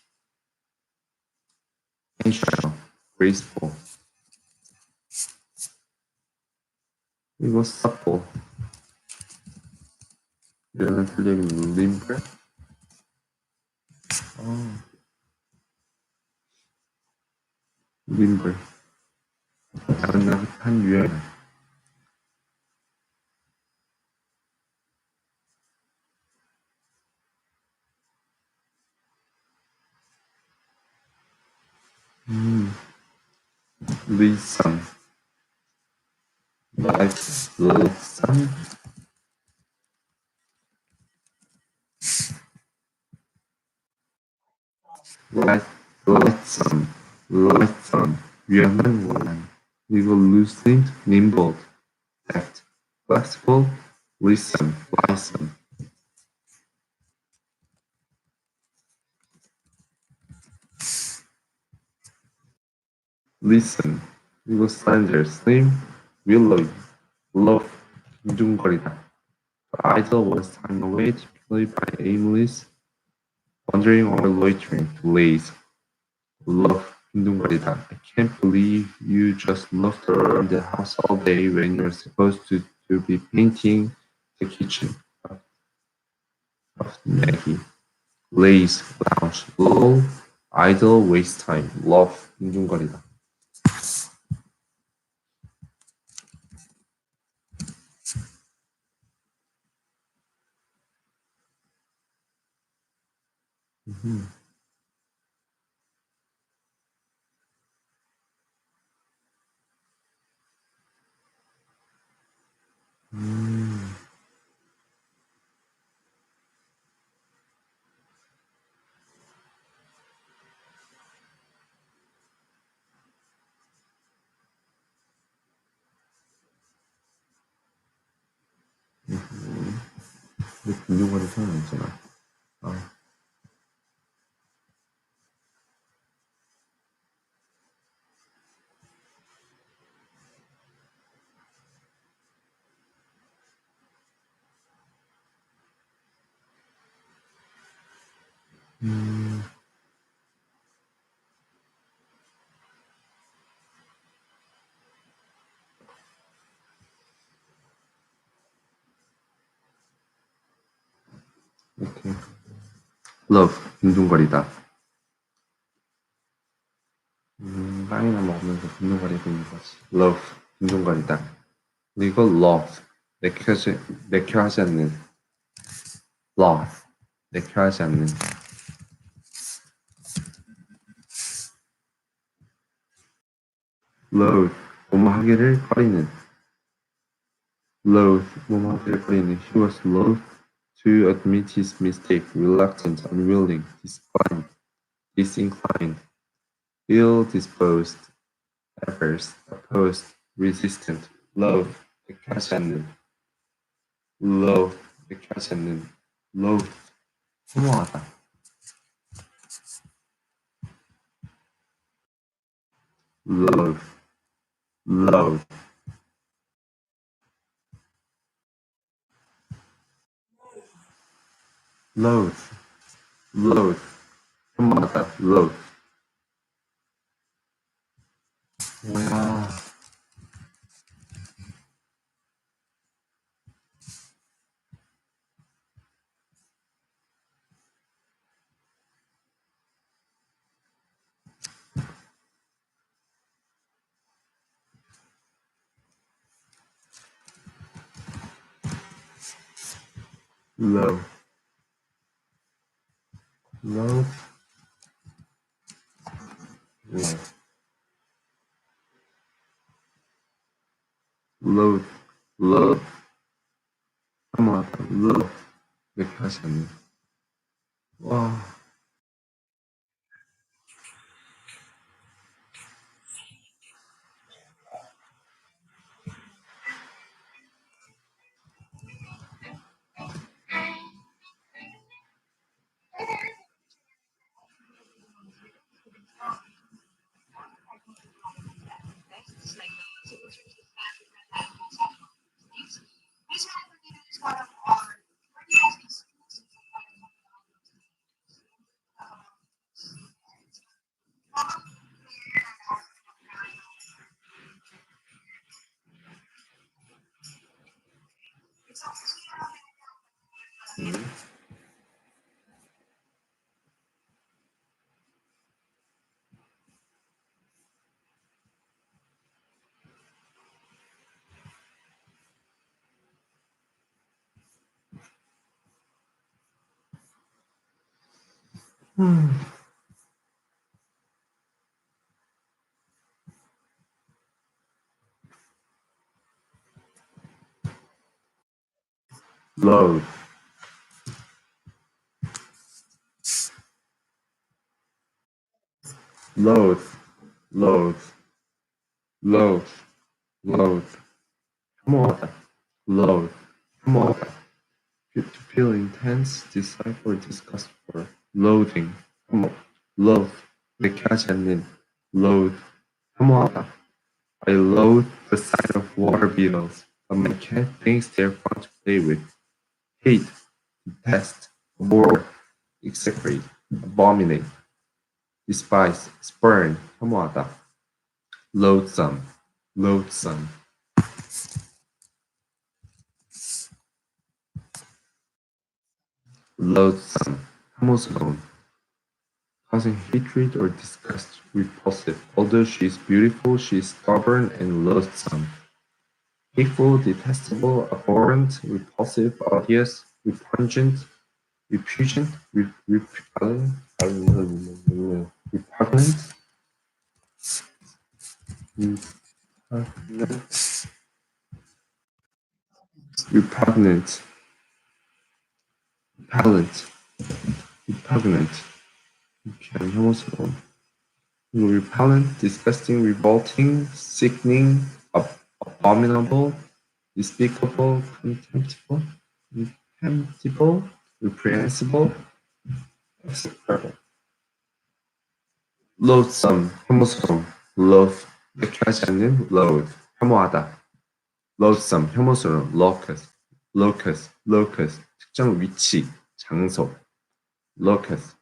Natural, graceful. 그리고 supple. 이런 틀리는 limber. limber. 나긋나긋한 유연. Listen. Listen. Listen. 유연한 원한. 그리고 loosened, nimble, deft, flexible, listen. listen. 그리고 slender, slim, willowy, loaf, 빈둥거리다. idle was time away, typically by aimless, wandering or loitering to laze. Loaf, 빈둥거리다. I can't believe you just loafed around the house all day when you're supposed to be painting the kitchen. Maggie. Laze, lounge, lull, idle, waste time. loaf, 빈둥거리다. 근데 빈둥거리는 사람 있잖아. 이렇게. love, 빈둥거리다. 빵이나 먹으면서 빈둥거리고 있는 거지. love, 빈둥거리다. 그리고 loth, 내켜하지 않는, loth, 내켜하지 않는. loath, 뭐뭐하기를 꺼리는. loath, 뭐뭐하기를 꺼리는. He was loath to admit his mistake, reluctant, unwilling, disinclined, ill-disposed, averse, opposed, resistant, loath, 내켜하지 않는. loath, 내켜하지 않는. loath, 혐오하다. loath, loath, loath, loath, 혐오하다. loath. 뭐야? loath, loath, loath, loath, loath, 혐오하다. loath. 이렇게 하시네. 와. loath, loath, loath, loath, loath, 혐오하다. loath, 혐오하다. to feel intense dislike or disgust for. loathing, 혐오. loath, 이렇게 하지 않는. loath, 혐오하다. I loathe the sight of water beetles, but my cat thinks they're fun to play with. Hate, detest, abhor, execrate, abominate, despise, spurn, 혐오하다. loathsome, loathsome. loathsome, 혐오스러운. causing hatred or disgust, repulsive. Although she is beautiful, she is stubborn and loathsome. Hateful, detestable, abhorrent, repulsive, odious, repugnant, repellent, repugnant, repugnant, repellent, repugnant, 혐오스러운. repellent, disgusting, revolting, sickening, abominable, despicable, contemptible, reprehensible, execrable. loathsome, 혐오스러움, loath, 이렇게 하지 않는, loathe, 혐오하다. loathsome, 혐오스러움, locus, 특정 위치, 장소, locus,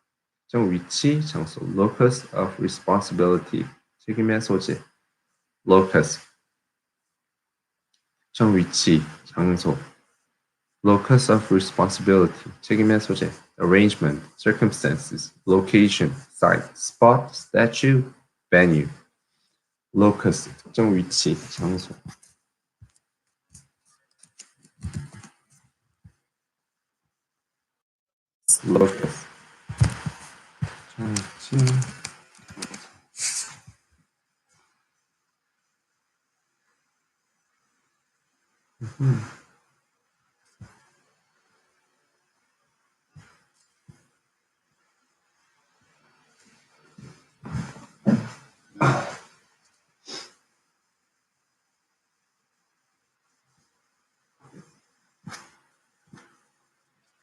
특정 위치, 장소, locus of responsibility, 책임의 소재, locus, 특정 위치, 장소, locus of responsibility, 책임의 소재, arrangement, circumstances, location, site, spot, statue, venue, locus, 특정 위치, 장소. locus.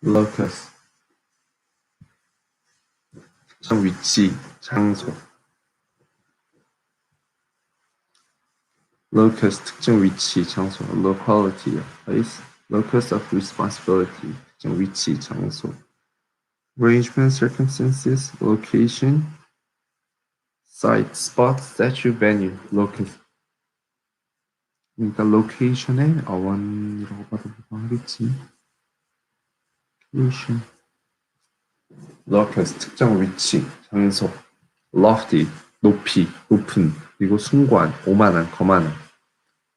locus. 특정 위치, 장소. locus 특정 위치, 장소. locality, place. locus of responsibility, 특정 위치, 장소. arrangement, circumstances, location, site, spot, statue, venue, locus. 그러니까 location의 어원이라고 봐도 무방하겠지. location. locus 특정 위치, 장소. lofty 높이, 높은, 그리고 숭고한, 오만한, 거만한.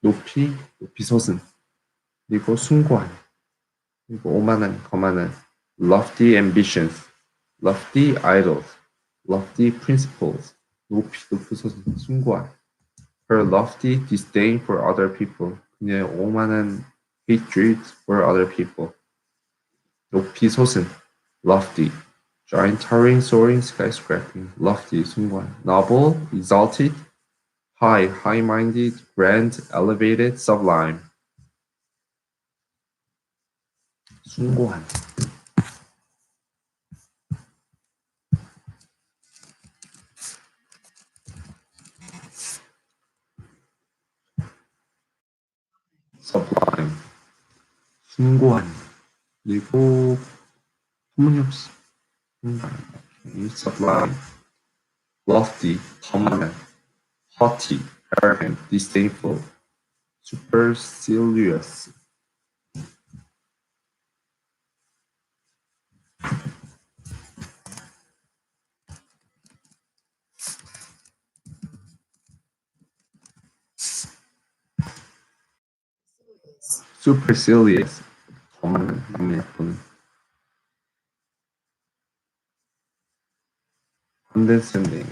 높이, 높이 솟은, 그리고 숭고한, 그리고 오만한, 거만한. lofty ambitions, lofty idols, lofty principles. 높이, 높이 솟은, 숭고한. her lofty disdain for other people. 그녀의 오만한 hatred for other people. 높이 솟은, lofty. giant, towering, soaring, skyscraping, lofty, 숭고한. noble, exalted, high, high-minded, grand, elevated, sublime. 숭고한. sublime. 숭고한. 그리고 터무니없이. sublime. lofty, 거만한. haughty, arrogant, disdainful, supercilious. supercilious. 거만한, 너무 예쁜. condescending.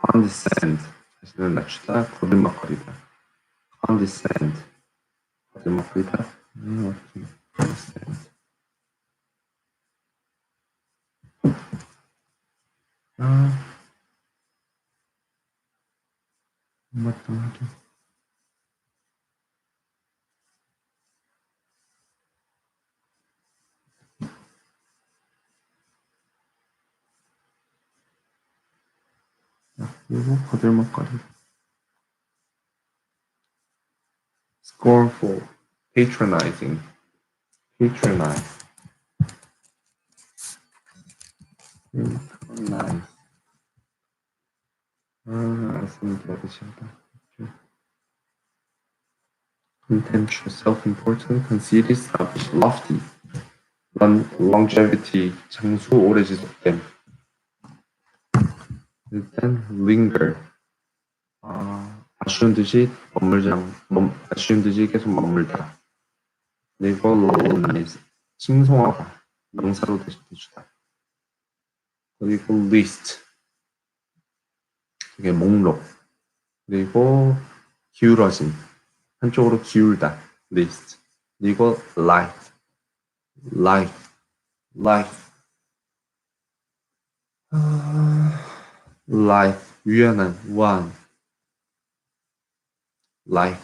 condescend. 자신을 낮추다, 거들먹거리다. condescend. 거들먹거리다. condescend. 마땅하게. 그리고 거들먹거리다. scornful, patronizing, patronize. patronize. 알았습니다. contemptuous, self-important, conceited, selfish, lofty, longevity, 장수, 오래 지속됨. 일단 linger, 아쉬운 듯이 아쉬운 듯이 계속 머물다. 그리고 lowlies, 칭송하다, 명사로 대주다. 그리고 list, 이게 목록. 그리고 기울어진, 한쪽으로 기울다, list. 그리고 life, life, 유연한, 우아한. life.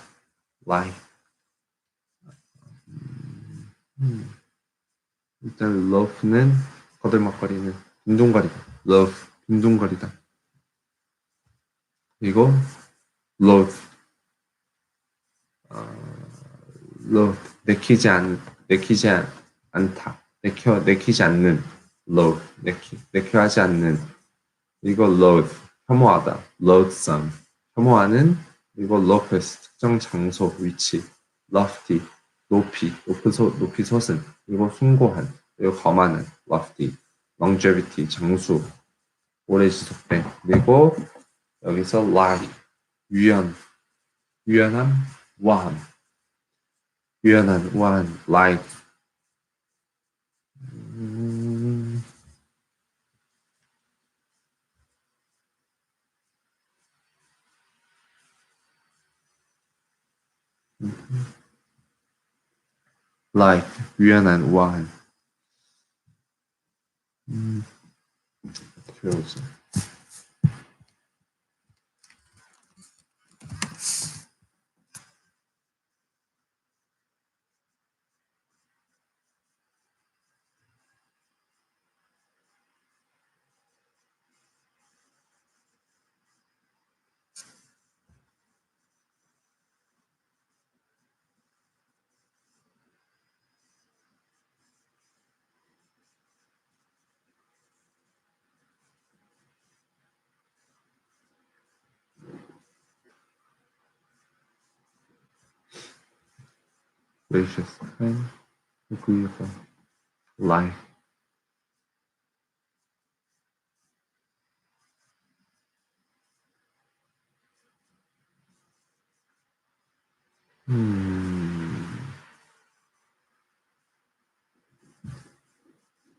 일단 love는 거들먹거리는, 빈둥거리다. love, 빈둥거리다. 그리고 loathe, 내키지 않다. 내키지 않는, loathe, 내켜하지 않는. 이거 loathe, 혐오하다. loathsome, 혐오하는. 이거 locus, 특정 장소, 위치. lofty, 높이 솟은. 그리고 숭고한. 그리고 거만한, lofty. longevity, 장수, 오래 지속된. 그리고 여기서 like, 유연, 유연한, 와한, 유연한, 와한, like, 음, like, 유연한, 와한, 그러지. gracious, kind, agreeable, like,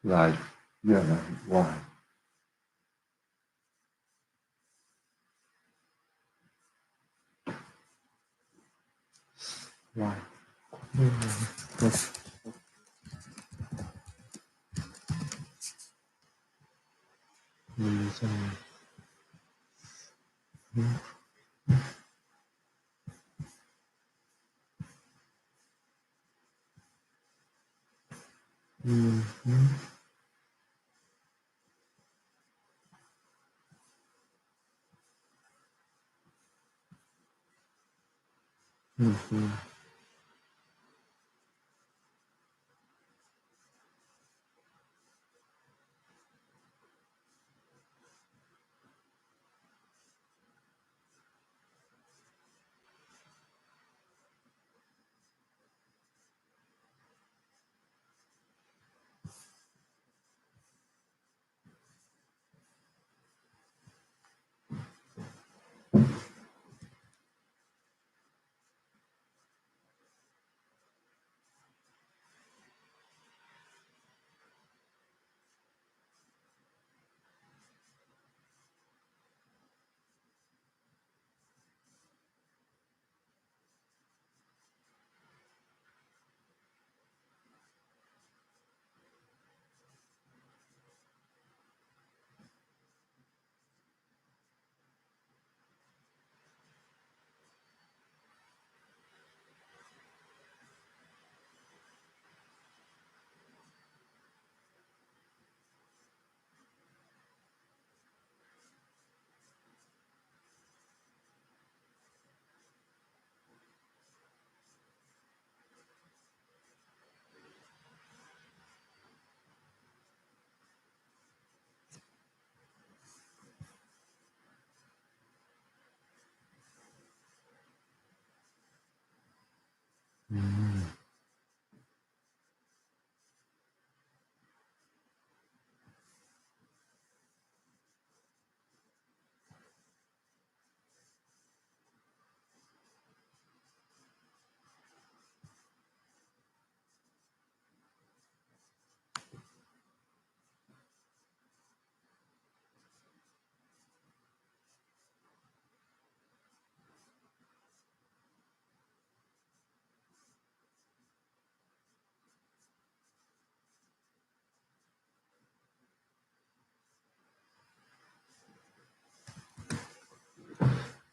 like, 유연한, 와한, like,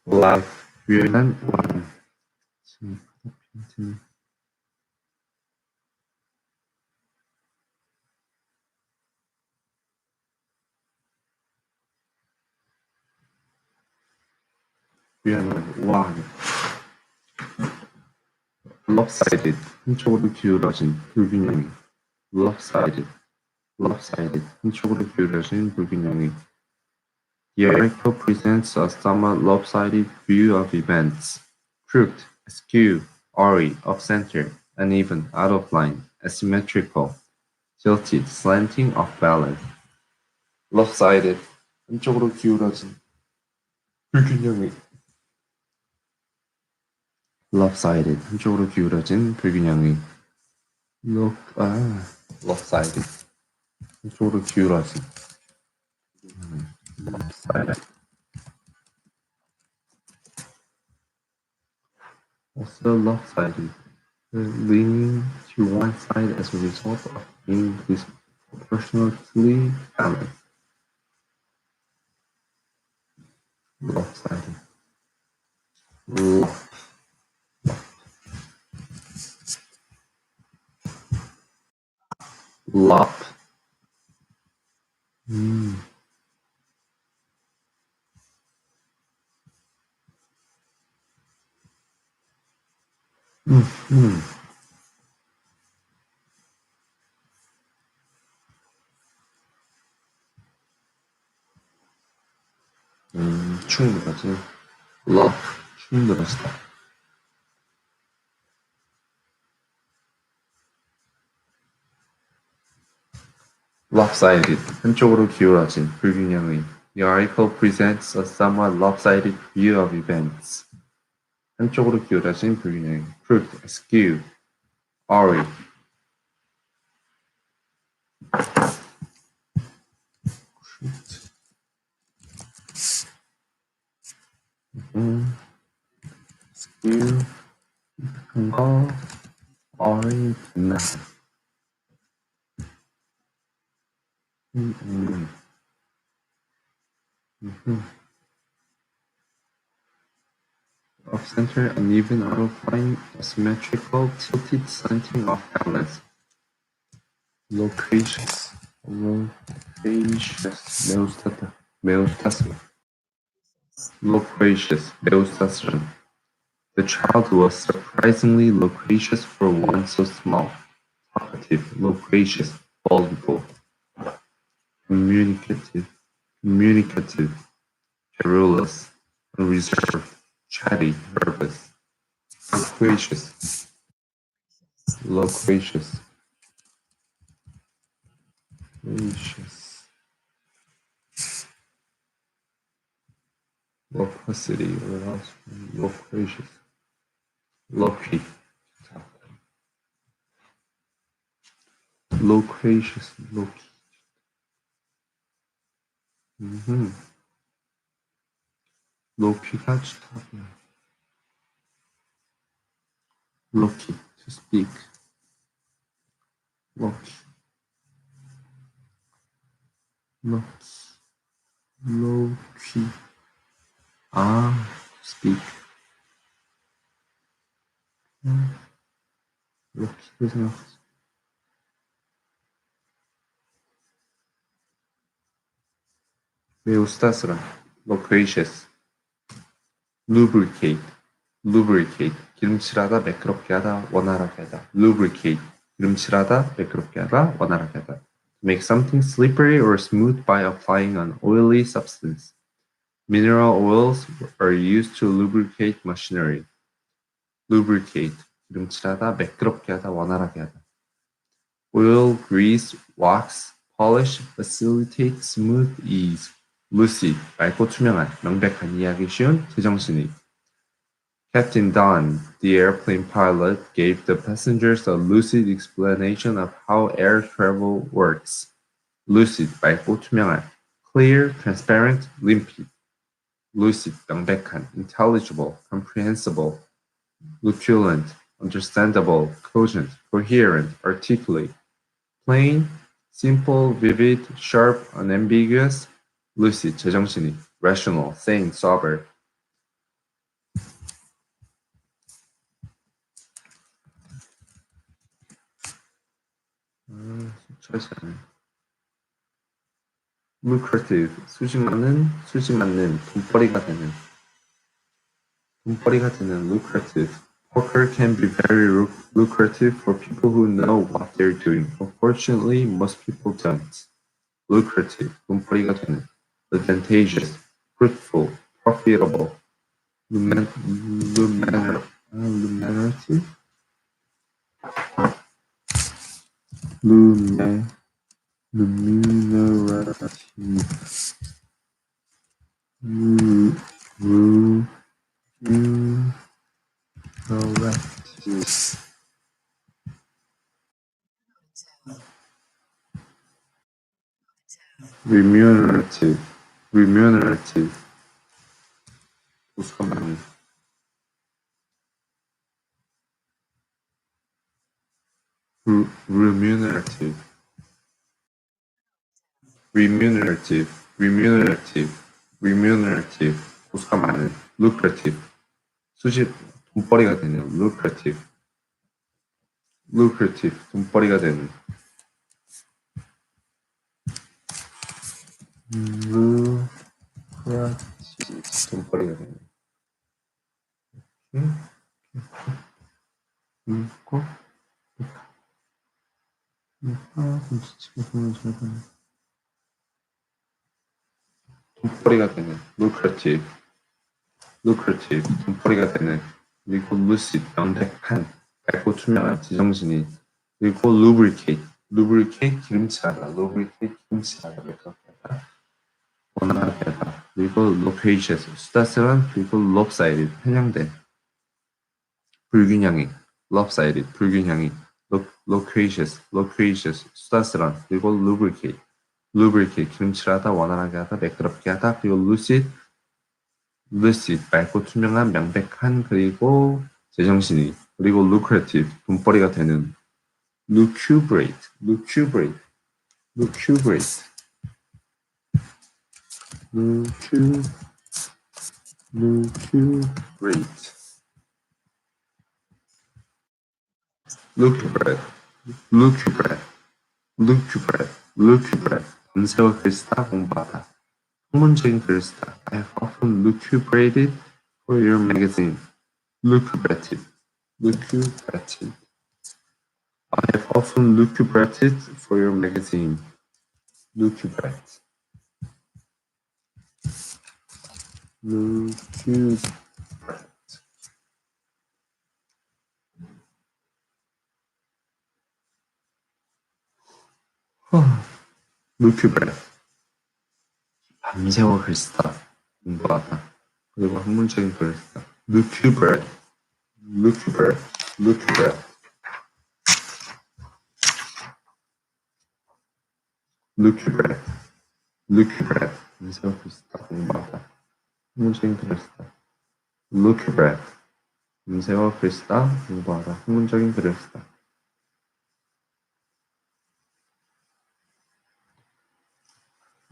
like, 유연한, 와한, 유연한, 와한, lopsided, 한쪽으로 기울어진, 불균형이, lopsided, lopsided, 한쪽으로 기울어진 불균형이. The article presents a somewhat lopsided view of events, crooked, askew, awry, off-center, uneven, out of line, asymmetrical, tilted, slanting, off balance. lopsided, 한쪽으로 기울어진, 불균형이 lopsided 한쪽으로 기울어진 불균형이 lopsided 한쪽으로 기울어진 lopsided also lopsided leaning to one side as a result of being disproportionately balanced. Lopsided. Lop. 충분하지. Lop. 충분하시다. Lopsided. 한쪽으로 기울어진 불균형의. The article presents a somewhat lopsided view of events. 한쪽으로 기울어진 불균형. Crooked, askew, awry. askew, awry, off center, uneven, out-of-line, asymmetrical, tilted, slanting, off balance. Loquacious. 매우 따스한. Loquacious. 매우 따스한. The child was surprisingly loquacious for one so small. Talkative, loquacious, voluble. Communicative, garrulous, unreserved, chatty, nervous. Loquacious. Loquacity, what else? Loquacious. Loquy. Loquacious, loquy. loqu이가 좋다고요. Loquy, to speak. Loquy. to speak. loqu이를 생각하지. 매우 스타스런. Loquacious. Lubricate. 기름칠하다, 매끄럽게 하다, 원활하게 하다. Lubricate. 기름칠하다, 매끄럽게 하다, 원활하게 하다. Make something slippery or smooth by applying an oily substance. Mineral oils are used to lubricate machinery. Lubricate. 기름칠하다, 매끄럽게 하다, 원활하게 하다. Oil, grease, wax, polish, facilitate smooth ease. lucid, 맑고 투명한, 명백한, 이해하기 쉬운, 제정신이. Captain Don, the airplane pilot, gave the passengers a lucid explanation of how air travel works. Lucid, 맑고 투명한. Clear, transparent, limpid. Lucid, 명백한. Intelligible, comprehensible. Luculent, understandable, cogent, coherent, articulate. Plain, simple, vivid, sharp, unambiguous. Lucid, 제정신이. Rational, sane, sober. lucrative, 수지 맞는, 돈벌이가 되는, lucrative. Poker can be very lucrative for people who know what they're doing. Unfortunately, most people don't. Lucrative, 돈벌이가 되는. Advantageous, fruitful, profitable. Luminative. remunerative, remunerative, 보상하는, remunerative, remunerative, remunerative, remunerative, 보수가 많은, lucrative, 수십, 돈벌이가 되는, lucrative, lucrative, 돈벌이가 되는, lucrative, 돈벌이가 되는, 그리고, 돈벌이가 되는, lucrative, lucrative, 돈벌이가 되는, 그리고 lucid, 명백한, 밝고 투명한 지정신이, 그리고 lubricate, lubricate, 기름칠하다, lubricate, 기름칠하다, 매끄럽다, 원활하게 하다, 그리고 loquacious, 수다스런, 그리고 lopsided, 편향된, 불균형이, lopsided, 불균형이, loquacious, loquacious, 수다스런, 그리고 lubricate, lubricate, 기름칠하다, 원활하게 하다, 매끄럽게 하다, 그리고 lucid, lucid, 맑고 투명한, 명백한, 그리고 제정신이, 그리고 lucrative, 돈벌이가 되는, lucubrate, lucubrate, lucubrate, lucubrate, lucubrate, lucubrate, lucubrate, lucubrate, 밤새워 글 쓰다 공부하다. 학문적인 글을 쓰다. I have often lucubrated for your magazine. Lucubrated, lucubrated. I have often lucubrated for your magazine. Lucubrate. Lucubrate. lucubrate. 밤새워 글 쓰다. 공부하다. 그리고 학문적인 글을 쓰다. lucubrate. lucubrate. lucubrate. lucubrate. lucubrate. 밤새워 글 쓰다. 공부하다. 학문적인 글을 쓰다. lucubrate. 밤새워 글 쓰다. 공부하다. 학문적인 글을 쓰다.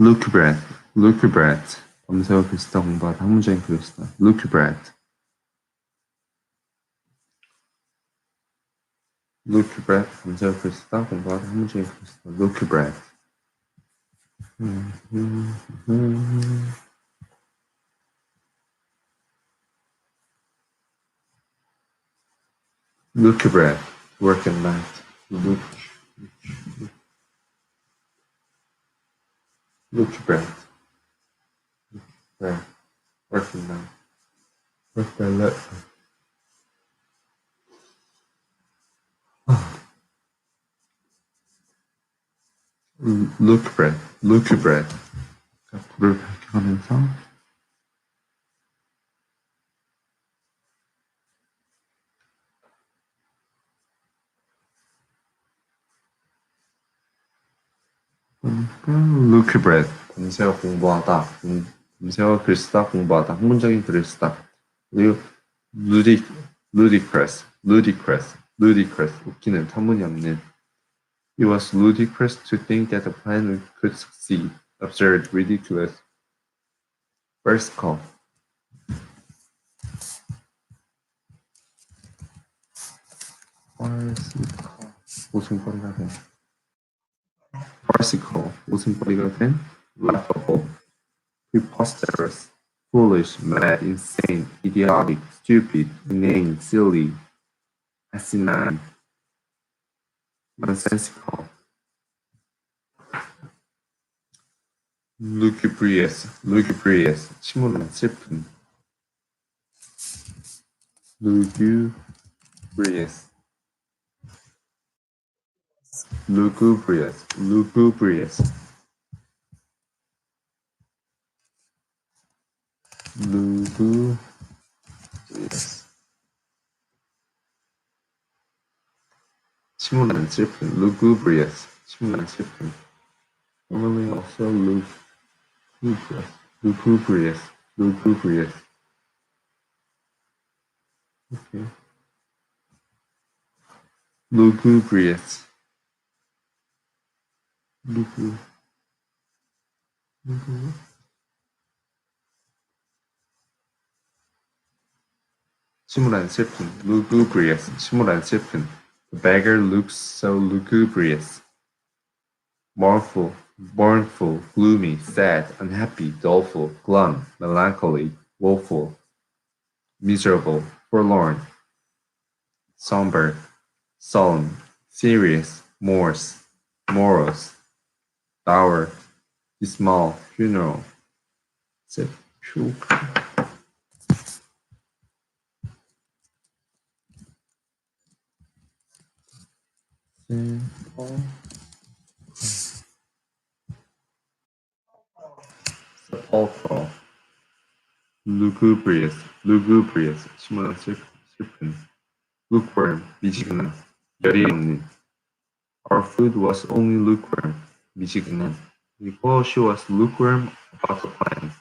lucubrate. lucubrate. 밤새워 글 쓰다. 공부하다. 학문적인 글을 쓰다. lucubrate. lucubrate. 밤새워 글 쓰다. 공부하다. 학문적인 글을 쓰다. lucubrate. lucubrate. work at night. lucubrate. Right. Work at night. Work by night. lucubrate. lucubrate. 불을 밝혀가면서 lucubrate. 밤새워 공부하다. 밤새워 글 쓰다 공부하다. 학문적인 글을 쓰다. 그리고 ludicrous. ludicrous. ludicrous. 웃기는 터무니없는. It was ludicrous to think that the plan could succeed. Absurd, ridiculous. farcical. farcical. 웃음거리가 된. farcical. 웃음거리가 된. laughable. preposterous. foolish, mad, insane, idiotic, stupid, inane, silly, asinine, nonsensical. lugubrious. lugubrious. 침울한, 슬픈. lugubrious. lugubrious. lugubrious. lugubrious. 침울한 슬픈, lugubrious, 침울한 슬픈. Formerly also lugubrious, lugubrious, lugubrious. Okay. Lugubrious, lugu. 침울한 슬픈, lugubrious, 침울한 슬픈. The beggar looks so lugubrious. Mournful, gloomy, sad, unhappy, doleful, glum, melancholy, woeful, miserable, forlorn, somber, solemn, serious, morose, dour, dismal, funeral. sepulchre. Sepulchral. lugubrious, 침울한 슬픈. lukewarm, 미지근한, 열이 없는. Our food was only lukewarm, 미지근한. 그리고 she was lukewarm about the plan.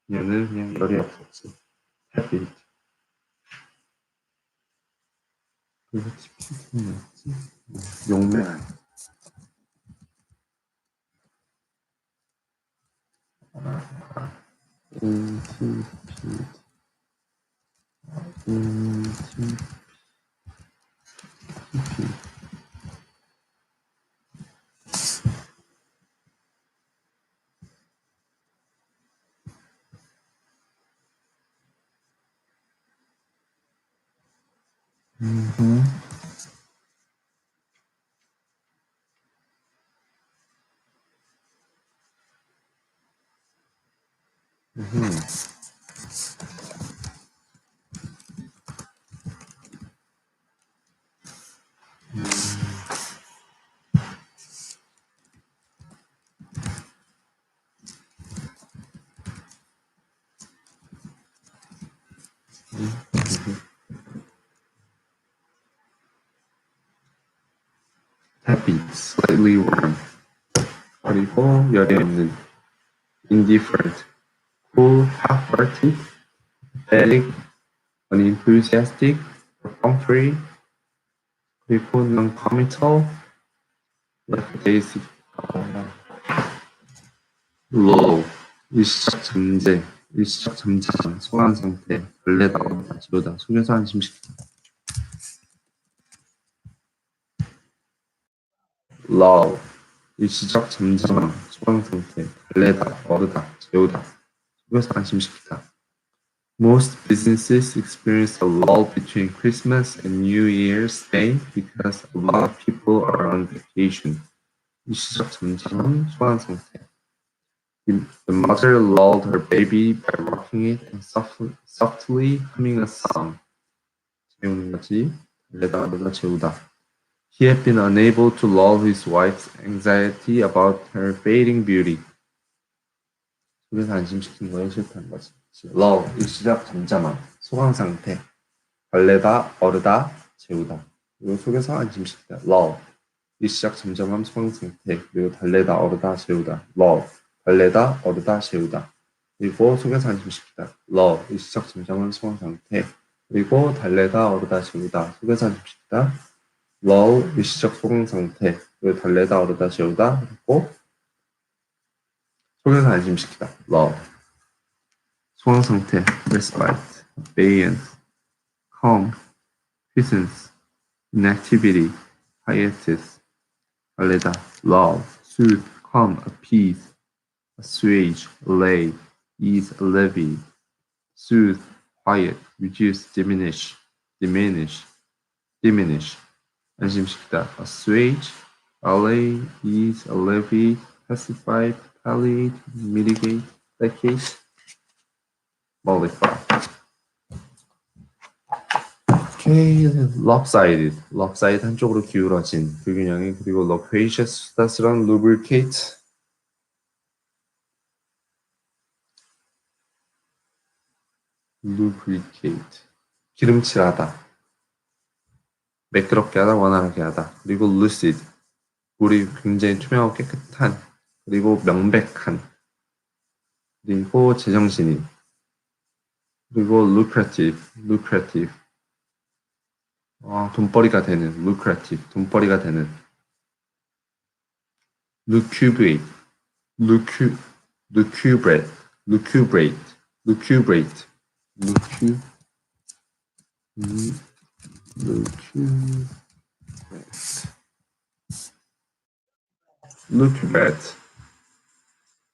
그녀는 그냥 열이 없었지. tepid. 그리고 tepid는 뭐였지? 용맹한. intipid. intipid. tepid, slightly warm. 그리고 열이 없는. indifferent, cool, half-hearted, pathetic, unenthusiastic, perfunctory, 그리고 non-committal, lackadaisical, low, 일시적 잠재, 일시적 잠잠, 소강 상태, 벌레다, 지우다, 속여서 안심시키다. low, 일시적 잠잠함, 소강 상태, 벌레다, 어르다, 재우다, 속여서 안심시키다. Most businesses experience a lull between Christmas and New Year's Day because a lot of people are on vacation. 일시적 잠잠함, 소강 상태. The mother lulled her baby by rocking it and softly humming a song. 재우는 거지. 달래다 재우다. He had been unable to lull his wife's anxiety about her fading beauty. 속에서 안심시킨 거에 실패한 거지. lull, 일시적 잠잠함, 소강 상태. 달래다, 어르다, 재우다. 그리고 속에서 안심시키다. lull, 일시적 잠잠함, 소강 상태. 그리고 달래다, 어르다, 재우다. lull. 달래다, 어르다, 재우다. 그리고 속에서 안심시키다. lull, 일시적 잠잠한 소강 상태. 그리고 달래다, 어르다, 재우다. 속에서 안심시키다. lull, 일시적 소강 상태. 그리고 달래다, 어르다, 재우다. 그리고 속에서 안심시키다. lull. 소강 상태, respite, abeyance, calm, quiescence, inactivity, hiatus. 달래다, lull, soothe, calm, appease. assuage, allay, ease, alleviate, soothe, quiet, reduce, diminish, 안심시키다, assuage, allay, ease, alleviate, pacify, palliate, mitigate, placate, mollify. Okay, lopsided 한쪽으로 기울어진, 불균형이, 그리고 loquacious, 수다스러운, lubricate, lubricate, 기름칠하다. 매끄럽게 하다, 원활하게 하다. 그리고 lucid, 물이 굉장히 투명하고 깨끗한, 그리고 명백한, 그리고 제정신이, 그리고 lucrative, 돈벌이가 되는, lucrative, 돈벌이가 되는, lucubrate, lucu, lucubrate, lucubrate, lucubrate, lucu, lucu, lucubrate,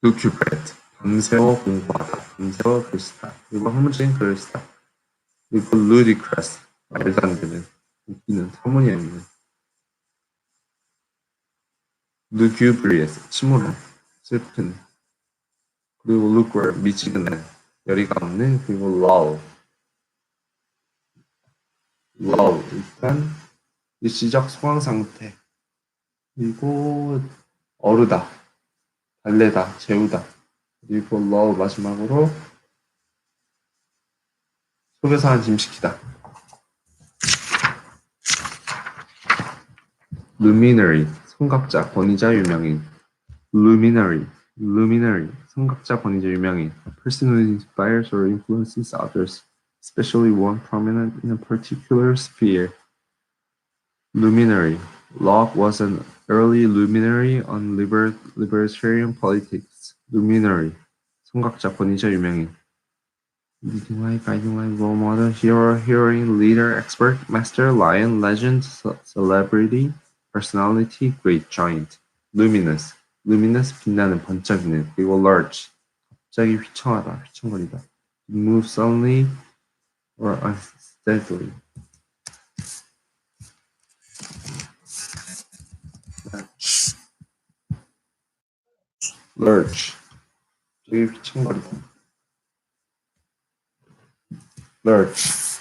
lucubrate, 밤새워 공부하다, 밤새워 글쓰다, 그리고 학문적인 글을 쓰다, 그리고 ludicrous, 말도 안 되는, 웃기는, 터무니없는, lugubrious, 침울한, 슬픈, 그리고 lukewarm, 미치겠는, 열의가 없는, 그리고 lull, 일단 일시적 소강 상태, 그리고 어르다, 달래다, 재우다, 그리고 lull 마지막으로 속에서 한 짐시키다. luminary, 선각자, 권위자, 유명인. luminary, 선각자, 권위자, 유명인. A person who inspires or influences others, especially one prominent in a particular sphere. luminary, Locke was an early luminary on libertarian politics. luminary, 선각자, 권위자, 유명인. leading light, guiding light, role model, hero, heroine, leader, expert, master, lion, legend, celebrity, personality, great, giant. luminous, 빛나는, 번쩍이는. 그리고 large, 갑자기 휘청하다, 휘청거리다. move suddenly or unsteadily. lurch, 갑자기 휘청거리다. lurch,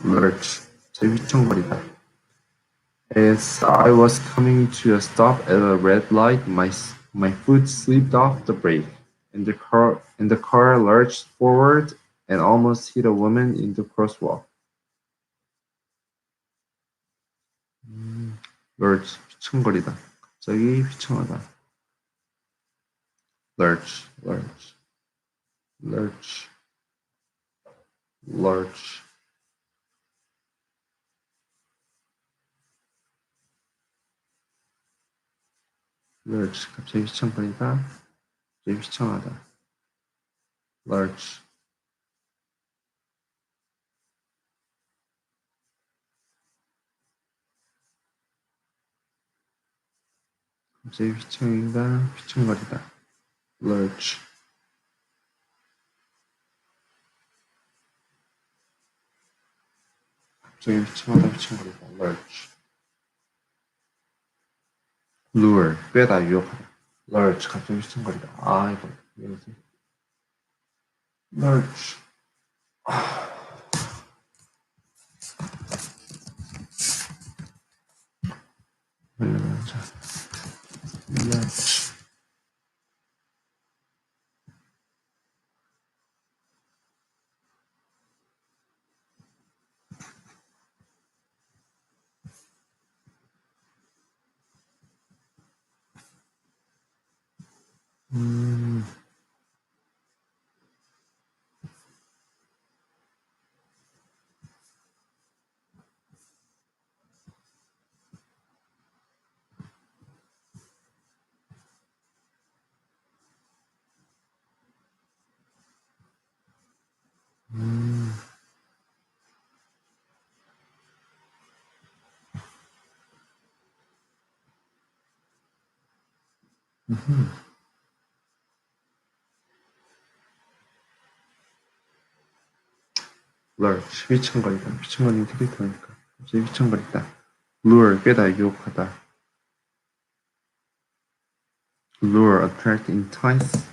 lurch, 갑자기 휘청거리다. As I was coming to a stop at a red light, my foot slipped off the brake, and the car lurched forward and almost hit a woman in the crosswalk. lurch, 휘청거리다. 갑자기 휘청하다. lurch, lurch, lurch, lurch. lurch, 갑자기 휘청거리다. 갑자기 휘청하다. lurch. 갑자기 휘청이다, 휘청거리다. lurch. 갑자기 휘청하다, 휘청거리다. lurch. lure, 꿰다, 유혹하다. lurch, 갑자기 휘청거리다. 이거 뭐지? lurch. 자, lurch. lurch, 휘청거리다. 휘청거리는 캐릭터니까. 갑자기 휘청거리다. lure, 꽤다 유혹하다. lure, attract, entice,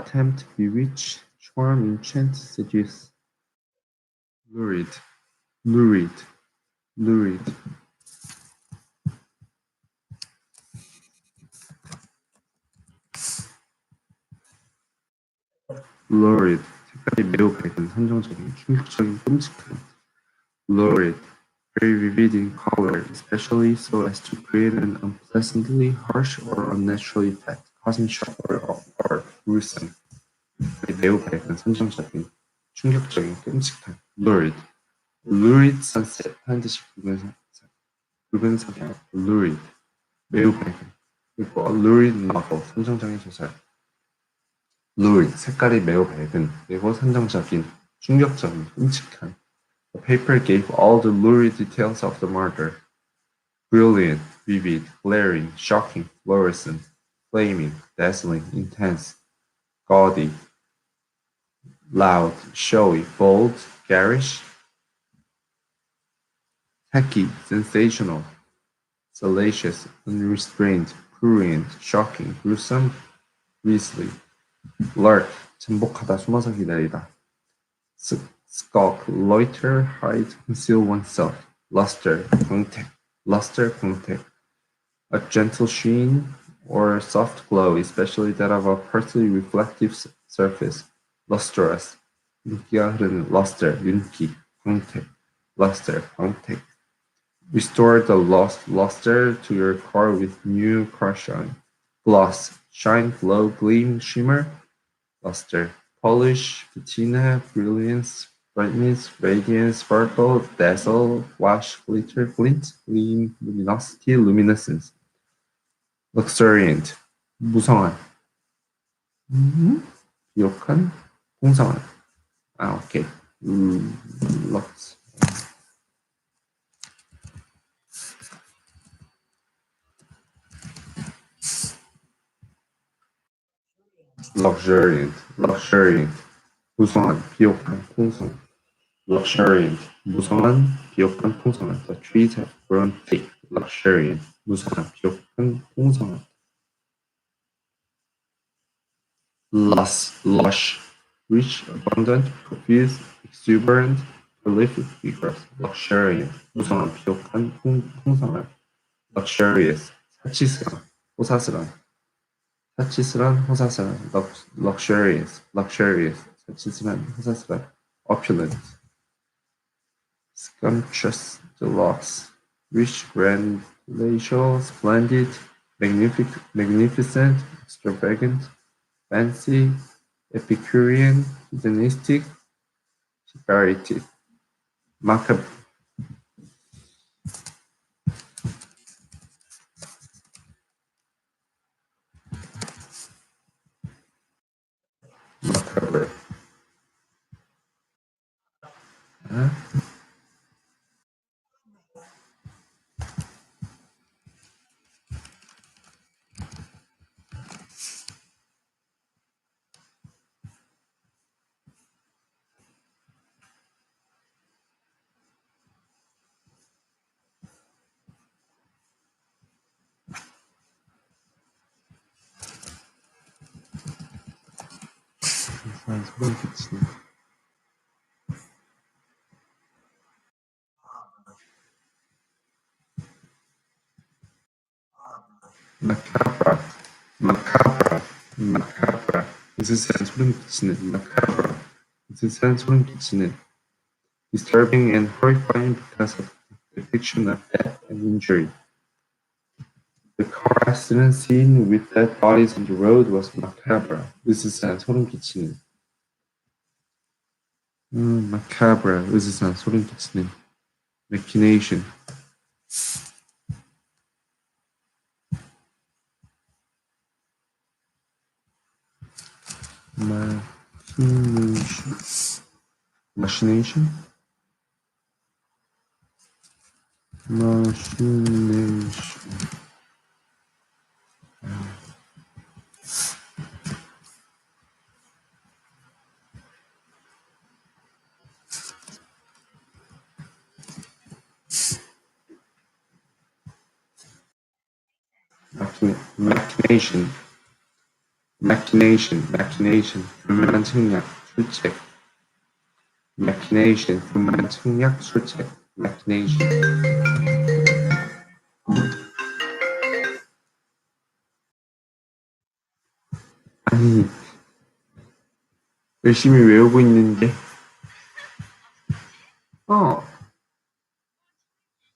tempt, bewitch, charm, enchant, seduce. lurid, lurid, lurid. lurid, 색깔이 매우 밝은, 선정적인, 충격적인, 끔찍한. lurid, very vivid in color, especially so as to create an unpleasantly harsh or unnatural effect, causing shock or gruesome. 매우 밝은, 선정적인, 충격적인, 끔찍한. lurid, lurid sunset, 반드시 붉은 석양, lurid, 매우 밝은. 그리고 lurid novel, 선정적인 소설. lurid, 색깔이 매우 밝은, 그리고 선정적인, 충격적인, 끔찍한. The paper gave all the lurid details of the murder. Brilliant, vivid, glaring, shocking, fluorescent, flaming, dazzling, intense, gaudy, loud, showy, bold, garish, tacky, sensational, salacious, unrestrained, prurient, shocking, gruesome, grisly, lurk, 잠복하다, 숨어서 기다리다, skulk, loiter, hide, conceal oneself, luster, 광택, a gentle sheen or soft glow, especially that of a partly reflective surface, lustrous, 윤기가 흐르는 luster, 윤기, 광택, luster, 광택. Restore the lost luster to your car with new car shine. Gloss, shine, glow, gleam, shimmer, luster. Polish, patina, brilliance, brightness, radiance, sparkle, dazzle, flash, glitter, glint, gleam, luminosity, luminescence. Luxuriant, 무성한, 비옥한, 풍성한. 오케이. lux, luxuriant, 무성한, 비옥한, 풍성한. luxuriant, 무성한, 비옥한, 풍성한. The trees have grown thick, luxuriant, 무성한, 비옥한, 풍성한. lush, rich, abundant, profuse, exuberant, prolific, vigorous. luxuriant, 무성한, 비옥한, 풍성한. luxurious, 사치스런, 호사스런. 사치스런, 호사스런. luxurious, 사치스런, 호사스런. opulent, scrumptious, deluxe, rich, grand, palatial, splendid, magnificent, extravagant, fancy, Epicurean, hedonistic, severity, macabre, macabre. Huh? Sounds really good. Macabre, macabre. 있으세한 소름 끼치는 macabre. 있으세한 소름 끼치는 disturbing and horrifying because of the depiction of death and injury. The car accident scene with dead bodies on the road was macabre. 있으세한 소름 끼치는. macabre. 있으세한 소름 끼치는. machination. machination. machination, machination, 불만 측량, 술책, machination, 불만 측량, 술책, machination. 아니, 열심히 외우고 있는데.